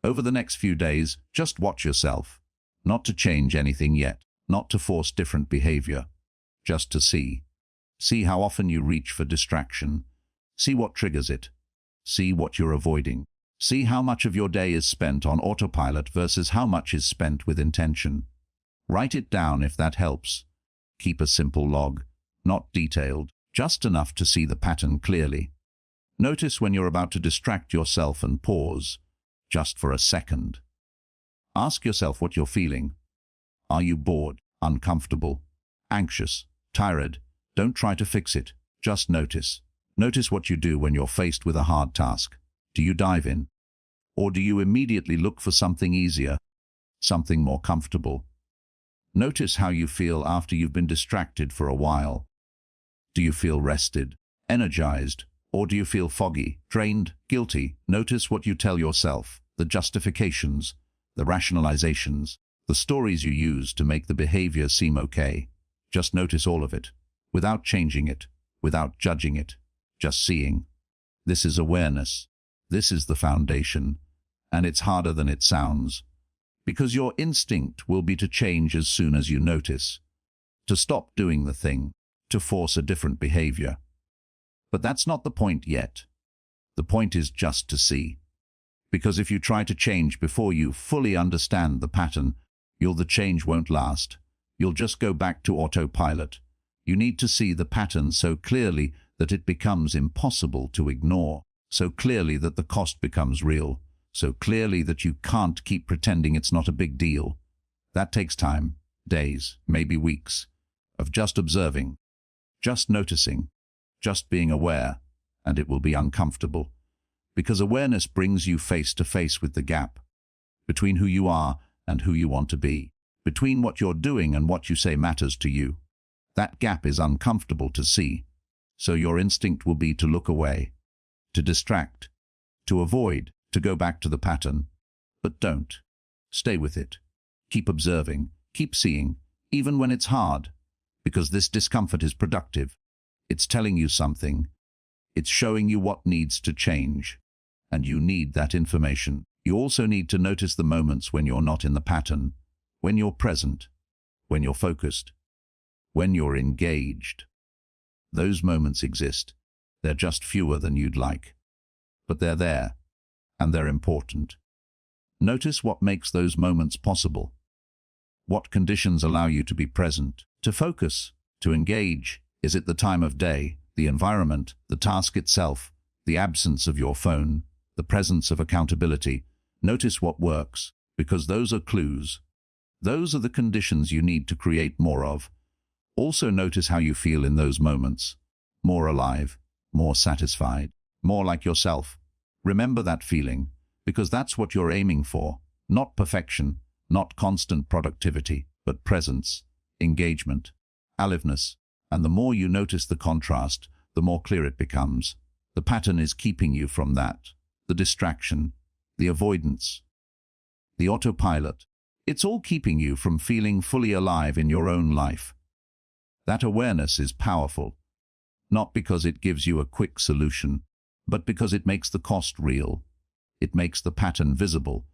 Over the next few days, just watch yourself. Not to change anything yet. Not to force different behavior. Just to see. See how often you reach for distraction. See what triggers it. See what you're avoiding. See how much of your day is spent on autopilot versus how much is spent with intention. Write it down if that helps. Keep a simple log, not detailed, just enough to see the pattern clearly. Notice when you're about to distract yourself and pause, just for a second. Ask yourself what you're feeling. Are you bored, uncomfortable, anxious, tired? Don't try to fix it, just notice. Notice what you do when you're faced with a hard task. Do you dive in? Or do you immediately look for something easier, something more comfortable? Notice how you feel after you've been distracted for a while. Do you feel rested, energized, or do you feel foggy, drained, guilty? Notice what you tell yourself, the justifications, the rationalizations, the stories you use to make the behavior seem okay. Just notice all of it, without changing it, without judging it, just seeing. This is awareness. This is the foundation, and it's harder than it sounds, because your instinct will be to change as soon as you notice, to stop doing the thing, to force a different behavior. But that's not the point yet. The point is just to see. Because if you try to change before you fully understand the pattern, the change won't last. You'll just go back to autopilot. You need to see the pattern so clearly that it becomes impossible to ignore. So clearly that the cost becomes real, so clearly that you can't keep pretending it's not a big deal. That takes time, days, maybe weeks, of just observing, just noticing, just being aware, and it will be uncomfortable, because awareness brings you face to face with the gap between who you are and who you want to be, between what you're doing and what you say matters to you. That gap is uncomfortable to see, so your instinct will be to look away, to distract, to avoid, to go back to the pattern. But don't. Stay with it. Keep observing, keep seeing, even when it's hard, because this discomfort is productive. It's telling you something. It's showing you what needs to change. And you need that information. You also need to notice the moments when you're not in the pattern, when you're present, when you're focused, when you're engaged. Those moments exist. They're just fewer than you'd like. But they're there, and they're important. Notice what makes those moments possible. What conditions allow you to be present, to focus, to engage? Is it the time of day, the environment, the task itself, the absence of your phone, the presence of accountability? Notice what works, because those are clues. Those are the conditions you need to create more of. Also notice how you feel in those moments. More alive, more satisfied, more like yourself. Remember that feeling, because that's what you're aiming for. Not perfection, not constant productivity, but presence, engagement, aliveness. And the more you notice the contrast, the more clear it becomes. The pattern is keeping you from that. The distraction, the avoidance, the autopilot. It's all keeping you from feeling fully alive in your own life. That awareness is powerful, not because it gives you a quick solution, but because it makes the cost real. It makes the pattern visible.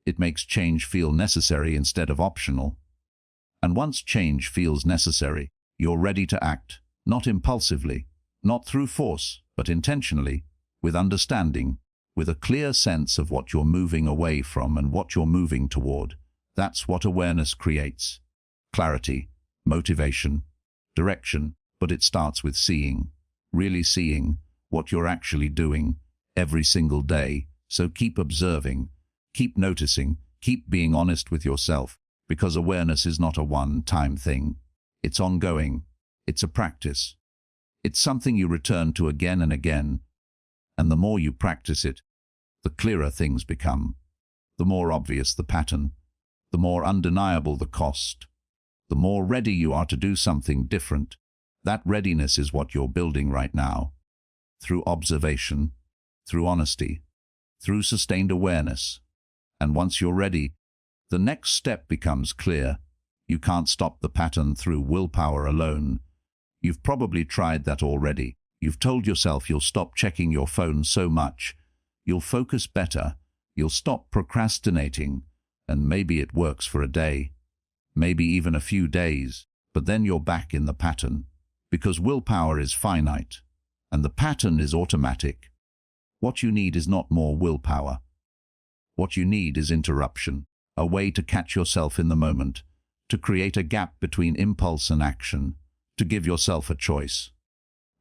It makes change feel necessary instead of optional. And once change feels necessary, you're ready to act, not impulsively, not through force, but intentionally, with understanding, with a clear sense of what you're moving away from and what you're moving toward. That's what awareness creates. Clarity, motivation, direction, but it starts with seeing, really seeing what you're actually doing every single day. So keep observing, keep noticing, keep being honest with yourself, because awareness is not a one-time thing. It's ongoing. It's a practice. It's something you return to again and again, and the more you practice it, the clearer things become, the more obvious the pattern, the more undeniable the cost, the more ready you are to do something different. That readiness is what you're building right now, through observation, through honesty, through sustained awareness. And once you're ready, the next step becomes clear. You can't stop the pattern through willpower alone. You've probably tried that already. You've told yourself you'll stop checking your phone so much, you'll focus better, you'll stop procrastinating, and maybe it works for a day, maybe even a few days, but then you're back in the pattern, because willpower is finite, and the pattern is automatic. What you need is not more willpower. What you need is interruption, a way to catch yourself in the moment, to create a gap between impulse and action, to give yourself a choice.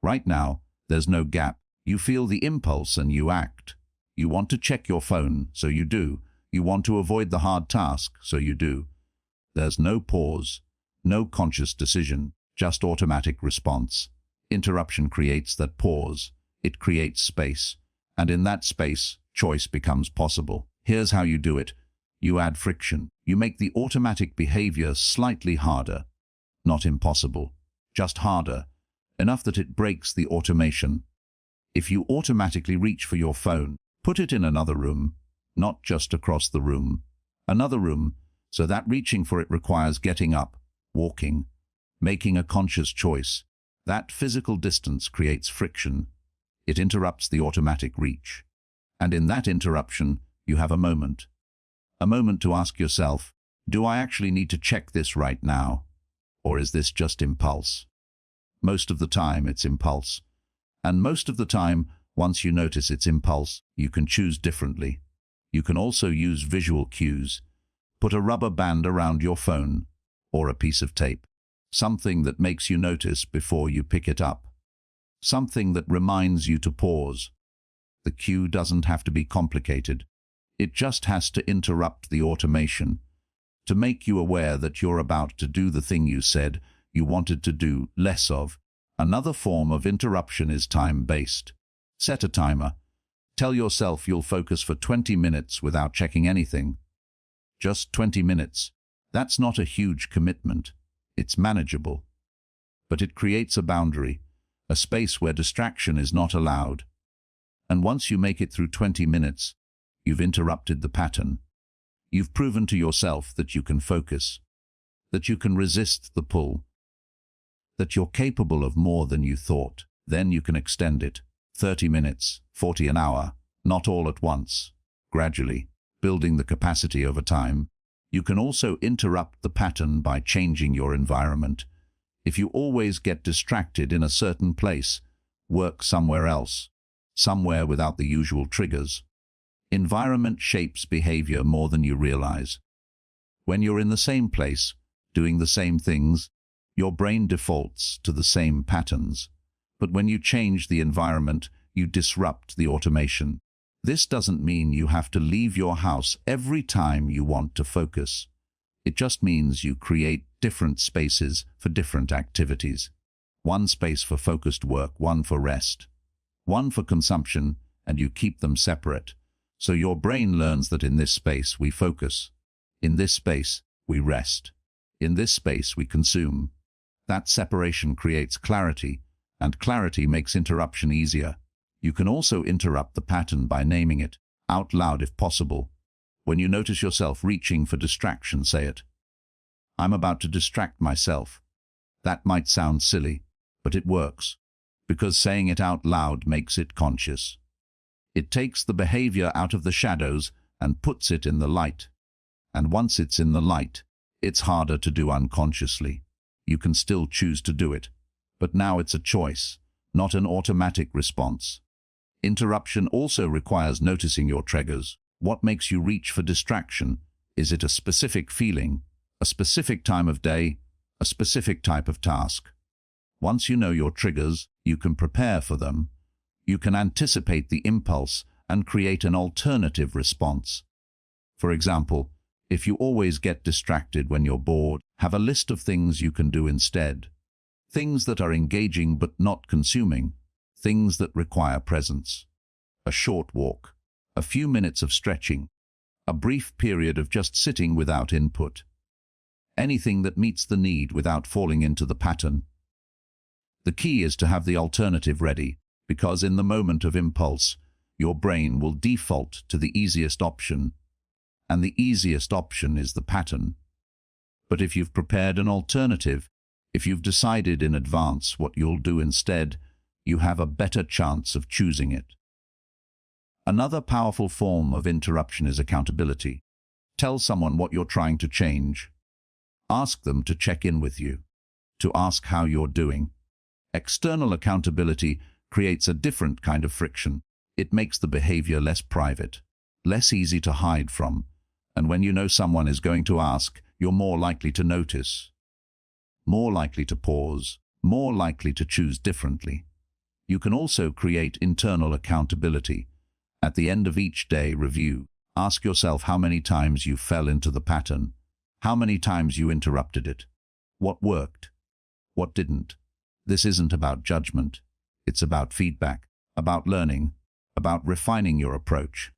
Right now, there's no gap. You feel the impulse and you act. You want to check your phone, so you do. You want to avoid the hard task, so you do. There's no pause, no conscious decision, just automatic response. Interruption creates that pause. It creates space. And in that space, choice becomes possible. Here's how you do it. You add friction. You make the automatic behavior slightly harder. Not impossible, just harder. Enough that it breaks the automation. If you automatically reach for your phone, put it in another room, not just across the room. Another room, so that reaching for it requires getting up, walking, making a conscious choice. That physical distance creates friction. It interrupts the automatic reach. And in that interruption, you have a moment. A moment to ask yourself, do I actually need to check this right now? Or is this just impulse? Most of the time, it's impulse. And most of the time, once you notice it's impulse, you can choose differently. You can also use visual cues. Put a rubber band around your phone, or a piece of tape. Something that makes you notice before you pick it up. Something that reminds you to pause. The cue doesn't have to be complicated. It just has to interrupt the automation, to make you aware that you're about to do the thing you said you wanted to do less of. Another form of interruption is time-based. Set a timer. Tell yourself you'll focus for 20 minutes without checking anything. Just 20 minutes. That's not a huge commitment. It's manageable. But it creates a boundary, a space where distraction is not allowed. And once you make it through 20 minutes, you've interrupted the pattern. You've proven to yourself that you can focus, that you can resist the pull, that you're capable of more than you thought. Then you can extend it. 30 minutes, 40 an hour, not all at once, gradually, building the capacity over time. You can also interrupt the pattern by changing your environment. If you always get distracted in a certain place, work somewhere else, somewhere without the usual triggers. Environment shapes behavior more than you realize. When you're in the same place, doing the same things, your brain defaults to the same patterns. But when you change the environment, you disrupt the automation. This doesn't mean you have to leave your house every time you want to focus. It just means you create different spaces for different activities. One space for focused work, one for rest, one for consumption, and you keep them separate. So your brain learns that in this space we focus. In this space we rest. In this space we consume. That separation creates clarity, and clarity makes interruption easier. You can also interrupt the pattern by naming it, out loud if possible. When you notice yourself reaching for distraction, say it. I'm about to distract myself. That might sound silly, but it works, because saying it out loud makes it conscious. It takes the behavior out of the shadows and puts it in the light. And once it's in the light, it's harder to do unconsciously. You can still choose to do it, but now it's a choice, not an automatic response. Interruption also requires noticing your triggers. What makes you reach for distraction? Is it a specific feeling, a specific time of day, a specific type of task? Once you know your triggers, you can prepare for them. You can anticipate the impulse and create an alternative response. For example, if you always get distracted when you're bored, have a list of things you can do instead. Things that are engaging but not consuming. Things that require presence. A short walk. A few minutes of stretching. A brief period of just sitting without input. Anything that meets the need without falling into the pattern. The key is to have the alternative ready, because in the moment of impulse, your brain will default to the easiest option, and the easiest option is the pattern. But if you've prepared an alternative, if you've decided in advance what you'll do instead, you have a better chance of choosing it. Another powerful form of interruption is accountability. Tell someone what you're trying to change. Ask them to check in with you, to ask how you're doing. External accountability creates a different kind of friction. It makes the behavior less private, less easy to hide from, and when you know someone is going to ask, you're more likely to notice, more likely to pause, more likely to choose differently. You can also create internal accountability. At the end of each day review, ask yourself how many times you fell into the pattern, how many times you interrupted it, what worked, what didn't. This isn't about judgment. It's about feedback, about learning, about refining your approach.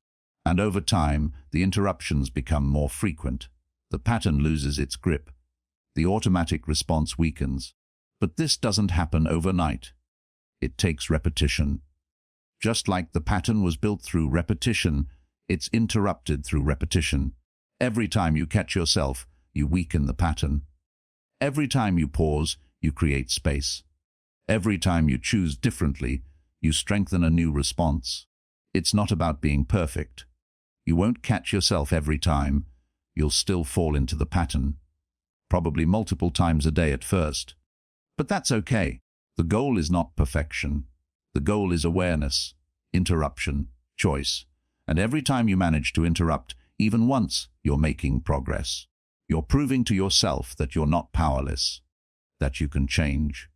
And over time, the interruptions become more frequent. The pattern loses its grip. The automatic response weakens. But this doesn't happen overnight. It takes repetition. Just like the pattern was built through repetition, it's interrupted through repetition. Every time you catch yourself, you weaken the pattern. Every time you pause, you create space. Every time you choose differently, you strengthen a new response. It's not about being perfect. You won't catch yourself every time. You'll still fall into the pattern, probably multiple times a day at first. But that's okay. The goal is not perfection. The goal is awareness, interruption, choice. And every time you manage to interrupt, even once, you're making progress. You're proving to yourself that you're not powerless, that you can change,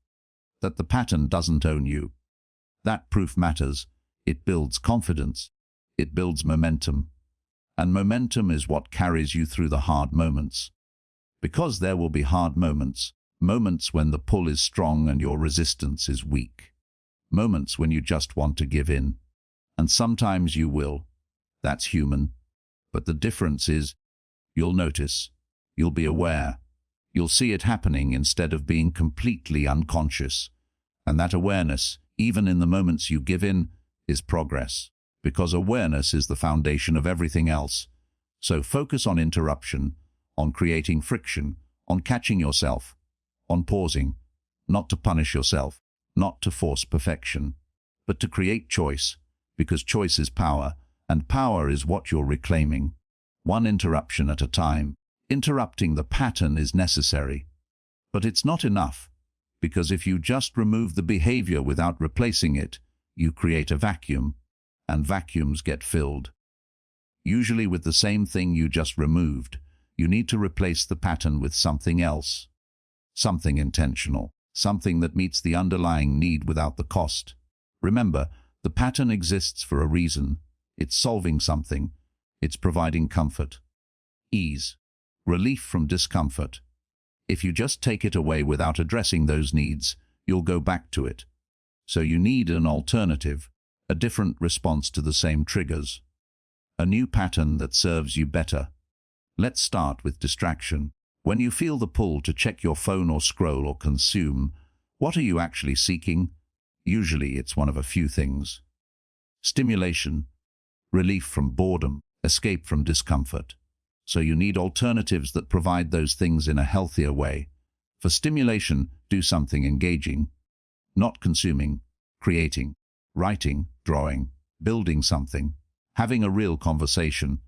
that the pattern doesn't own you. That proof matters. It builds confidence. It builds momentum. And momentum is what carries you through the hard moments. Because there will be hard moments, moments when the pull is strong and your resistance is weak. Moments when you just want to give in. And sometimes you will. That's human. But the difference is, you'll notice. You'll be aware. You'll see it happening instead of being completely unconscious. And that awareness, even in the moments you give in, is progress. Because awareness is the foundation of everything else. So focus on interruption, on creating friction, on catching yourself, on pausing, not to punish yourself, not to force perfection, but to create choice, because choice is power, and power is what you're reclaiming. One interruption at a time. Interrupting the pattern is necessary, but it's not enough, because if you just remove the behavior without replacing it, you create a vacuum, and vacuums get filled. Usually with the same thing you just removed. You need to replace the pattern with something else, something intentional, something that meets the underlying need without the cost. Remember, the pattern exists for a reason. It's solving something. It's providing comfort, ease, relief from discomfort. If you just take it away without addressing those needs, you'll go back to it. So you need an alternative, a different response to the same triggers, a new pattern that serves you better. Let's start with distraction. When you feel the pull to check your phone or scroll or consume, what are you actually seeking? Usually it's one of a few things. Stimulation, relief from boredom, escape from discomfort. So you need alternatives that provide those things in a healthier way. For stimulation, do something engaging, not consuming, creating, writing, drawing, building something, having a real conversation,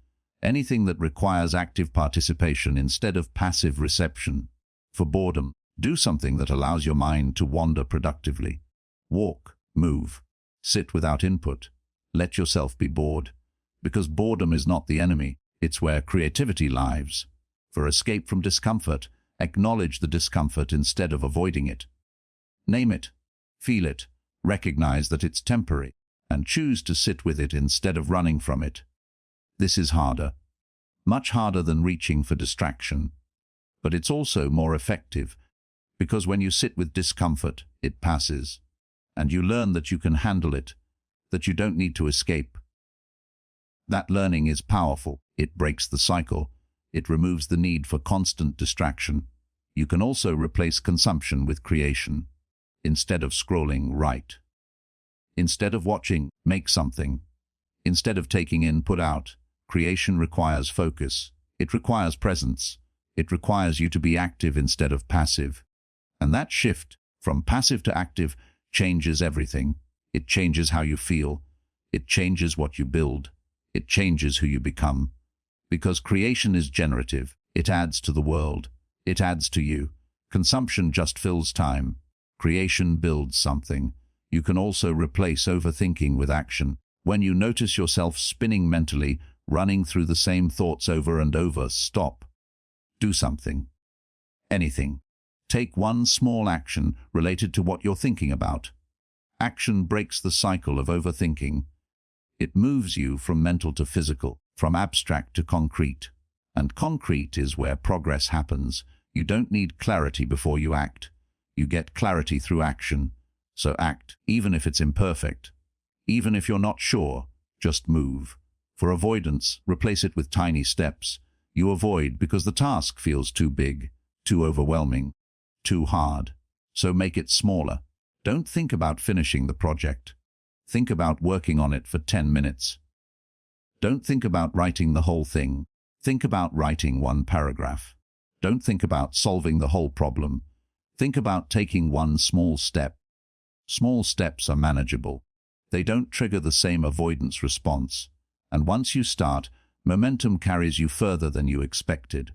anything that requires active participation instead of passive reception. For boredom, do something that allows your mind to wander productively. Walk, move, sit without input. Let yourself be bored, because boredom is not the enemy. It's where creativity lives. For escape from discomfort, acknowledge the discomfort instead of avoiding it. Name it, feel it, recognize that it's temporary, and choose to sit with it instead of running from it. This is harder, much harder than reaching for distraction. But it's also more effective, because when you sit with discomfort, it passes, and you learn that you can handle it, that you don't need to escape. That learning is powerful. It breaks the cycle. It removes the need for constant distraction. You can also replace consumption with creation. Instead of scrolling, write. Instead of watching, make something. Instead of taking in, put out. Creation requires focus. It requires presence. It requires you to be active instead of passive. And that shift from passive to active changes everything. It changes how you feel. It changes what you build. It changes who you become. Because creation is generative. It adds to the world. It adds to you. Consumption just fills time. Creation builds something. You can also replace overthinking with action. When you notice yourself spinning mentally, running through the same thoughts over and over, stop. Do something. Anything. Take one small action related to what you're thinking about. Action breaks the cycle of overthinking. It moves you from mental to physical, from abstract to concrete. And concrete is where progress happens. You don't need clarity before you act. You get clarity through action. So act, even if it's imperfect. Even if you're not sure, just move. For avoidance, replace it with tiny steps. You avoid because the task feels too big, too overwhelming, too hard. So make it smaller. Don't think about finishing the project. Think about working on it for 10 minutes. Don't think about writing the whole thing. Think about writing one paragraph. Don't think about solving the whole problem. Think about taking one small step. Small steps are manageable. They don't trigger the same avoidance response. And once you start, momentum carries you further than you expected.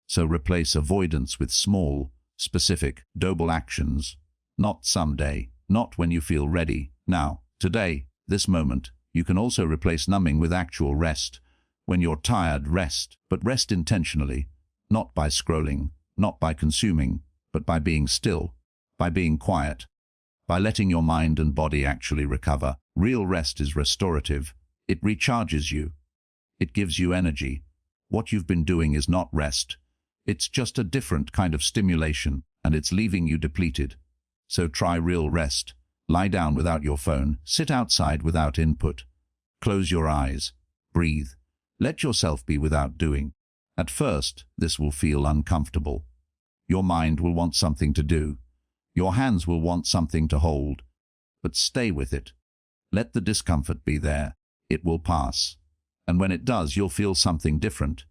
So replace avoidance with small, specific, doable actions. Not someday, not when you feel ready. Now, today, this moment. You can also replace numbing with actual rest. When you're tired, rest, but rest intentionally. Not by scrolling, not by consuming, but by being still, by being quiet, by letting your mind and body actually recover. Real rest is restorative. It recharges you. It gives you energy. What you've been doing is not rest. It's just a different kind of stimulation, and it's leaving you depleted. So try real rest. Lie down without your phone. Sit outside without input. Close your eyes. Breathe. Let yourself be without doing. At first, this will feel uncomfortable. Your mind will want something to do. Your hands will want something to hold. But stay with it. Let the discomfort be there. It will pass. And when it does, you'll feel something different.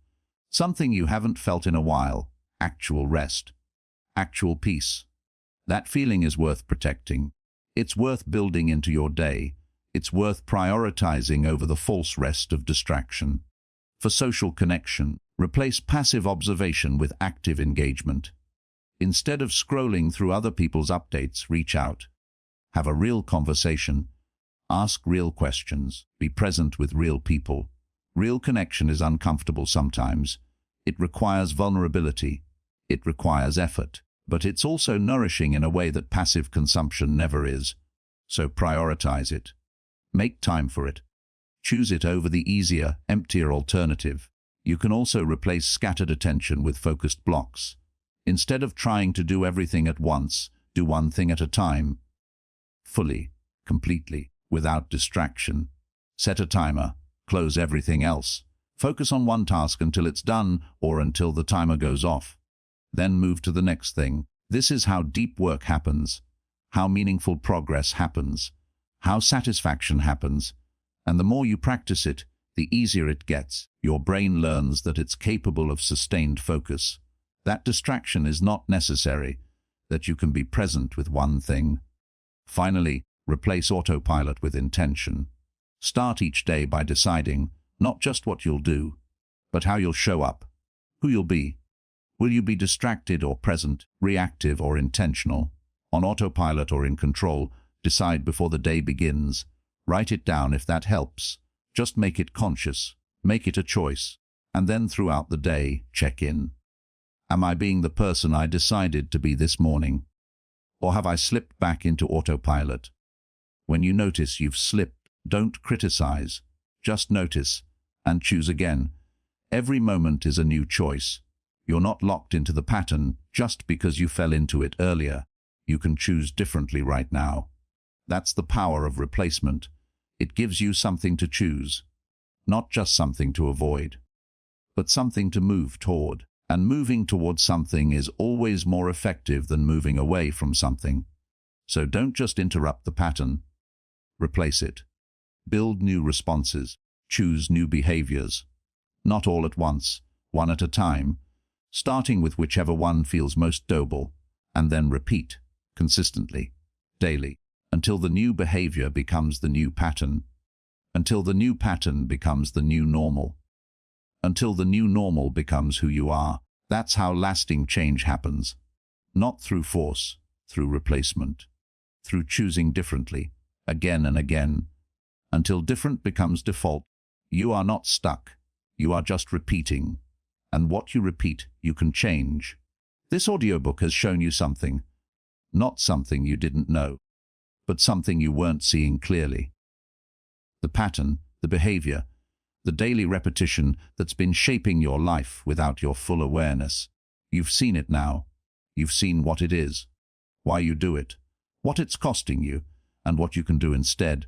Something you haven't felt in a while. Actual rest. Actual peace. That feeling is worth protecting. It's worth building into your day. It's worth prioritizing over the false rest of distraction. For social connection, replace passive observation with active engagement. Instead of scrolling through other people's updates, reach out. Have a real conversation. Ask real questions. Be present with real people. Real connection is uncomfortable sometimes. It requires vulnerability. It requires effort. But it's also nourishing in a way that passive consumption never is. So prioritize it. Make time for it. Choose it over the easier, emptier alternative. You can also replace scattered attention with focused blocks. Instead of trying to do everything at once, do one thing at a time. Fully, completely, without distraction. Set a timer. Close everything else. Focus on one task until it's done or until the timer goes off. Then move to the next thing. This is how deep work happens, how meaningful progress happens, how satisfaction happens. And the more you practice it, the easier it gets. Your brain learns that it's capable of sustained focus, that distraction is not necessary, that you can be present with one thing. Finally, replace autopilot with intention. Start each day by deciding not just what you'll do, but how you'll show up, who you'll be. Will you be distracted or present, reactive or intentional, on autopilot or in control? Decide before the day begins. Write it down if that helps. Just make it conscious. Make it a choice. And then throughout the day, check in. Am I being the person I decided to be this morning? Or have I slipped back into autopilot? When you notice you've slipped, don't criticize. Just notice and choose again. Every moment is a new choice. You're not locked into the pattern just because you fell into it earlier. You can choose differently right now. That's the power of replacement. It gives you something to choose, not just something to avoid, but something to move toward. And moving towards something is always more effective than moving away from something. So don't just interrupt the pattern. Replace it. Build new responses. Choose new behaviors. Not all at once, one at a time, starting with whichever one feels most doable, and then repeat, consistently, daily, until the new behavior becomes the new pattern, until the new pattern becomes the new normal, until the new normal becomes who you are. That's how lasting change happens. Not through force, through replacement, through choosing differently, again and again, until different becomes default. You are not stuck. You are just repeating. And what you repeat, you can change. This audiobook has shown you something. Not something you didn't know, but something you weren't seeing clearly. The pattern, the behavior, the daily repetition that's been shaping your life without your full awareness. You've seen it now. You've seen what it is, why you do it, what it's costing you, and what you can do instead.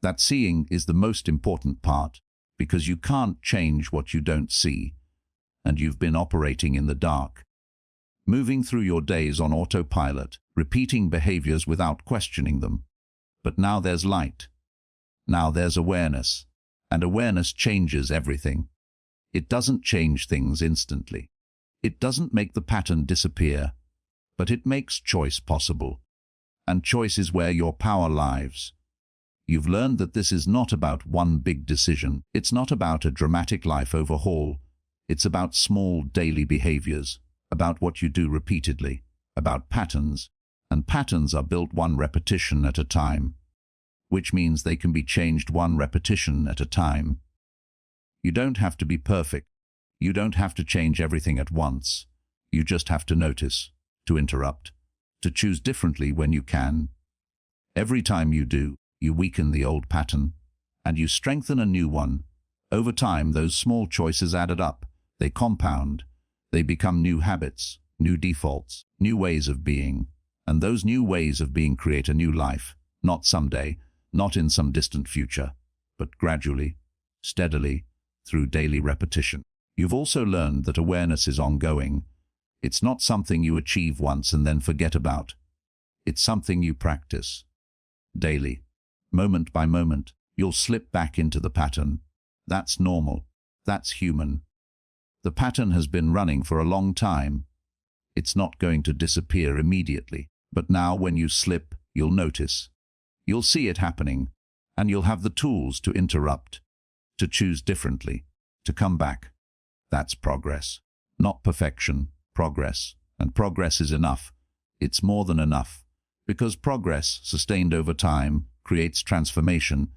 That seeing is the most important part, because you can't change what you don't see, and you've been operating in the dark. Moving through your days on autopilot, repeating behaviors without questioning them. But now there's light. Now there's awareness. And awareness changes everything. It doesn't change things instantly. It doesn't make the pattern disappear, but it makes choice possible. And choice is where your power lies. You've learned that this is not about one big decision. It's not about a dramatic life overhaul. It's about small daily behaviors, about what you do repeatedly, about patterns. And patterns are built one repetition at a time, which means they can be changed one repetition at a time. You don't have to be perfect. You don't have to change everything at once. You just have to notice, to interrupt, to choose differently when you can. Every time you do, you weaken the old pattern, and you strengthen a new one. Over time, those small choices added up. They compound. They become new habits, new defaults, new ways of being. And those new ways of being create a new life, not someday, not in some distant future, but gradually, steadily, through daily repetition. You've also learned that awareness is ongoing. It's not something you achieve once and then forget about. It's something you practice. Daily, moment by moment, you'll slip back into the pattern. That's normal. That's human. The pattern has been running for a long time. It's not going to disappear immediately. But now when you slip, you'll notice. You'll see it happening, and you'll have the tools to interrupt, to choose differently, to come back. That's progress. Not perfection, progress. And progress is enough. It's more than enough. Because progress, sustained over time, creates transformation.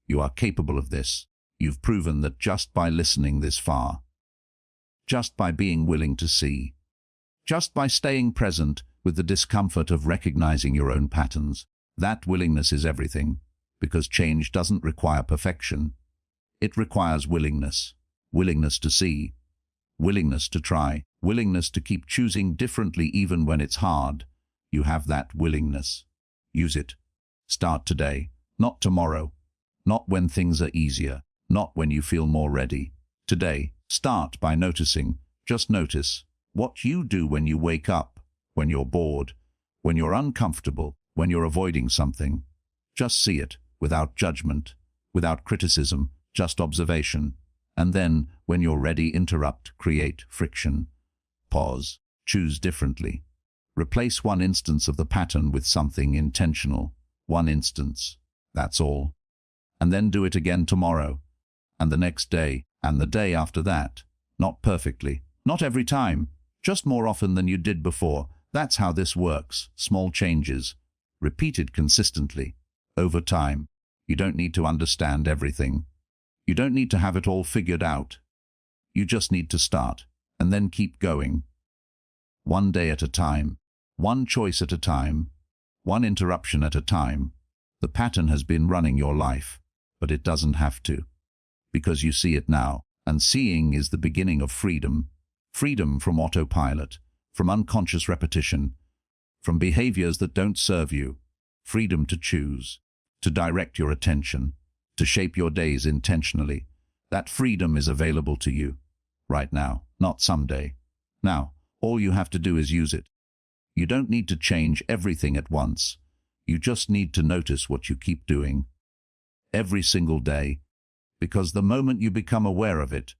You are capable of this. You've proven that just by listening this far, just by being willing to see, just by staying present with the discomfort of recognizing your own patterns, that willingness is everything, because change doesn't require perfection. It requires willingness, willingness to see, willingness to try, willingness to keep choosing differently even when it's hard. You have that willingness. Use it. Start today, not tomorrow, not when things are easier, not when you feel more ready. Today, start by noticing. Just notice what you do when you wake up, when you're bored, when you're uncomfortable, when you're avoiding something. Just see it, without judgment, without criticism, just observation. And then, when you're ready, interrupt, create friction. Pause. Choose differently. Replace one instance of the pattern with something intentional. One instance. That's all. And then do it again tomorrow, and the next day, and the day after that. Not perfectly, not every time, just more often than you did before. That's how this works. Small changes, repeated consistently, over time. You don't need to understand everything. You don't need to have it all figured out. You just need to start, and then keep going. One day at a time, one choice at a time, one interruption at a time. The pattern has been running your life, but it doesn't have to. Because you see it now, and seeing is the beginning of freedom. Freedom from autopilot, from unconscious repetition, from behaviors that don't serve you. Freedom to choose, to direct your attention, to shape your days intentionally. That freedom is available to you, right now, not someday. Now, all you have to do is use it. You don't need to change everything at once. You just need to notice what you keep doing every single day, because the moment you become aware of it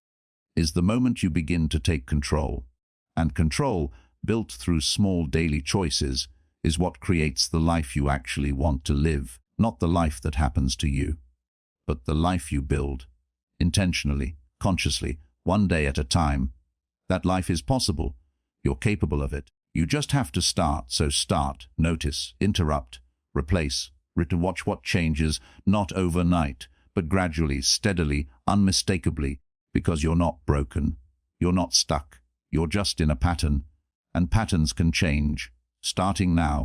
is the moment you begin to take control. And control, built through small daily choices, is what creates the life you actually want to live, not the life that happens to you, but the life you build, intentionally, consciously, one day at a time. That life is possible. You're capable of it. You just have to start. So start, notice, interrupt, replace, watch what changes, not overnight, but gradually, steadily, unmistakably, because you're not broken. You're not stuck. You're just in a pattern. And patterns can change. Starting now,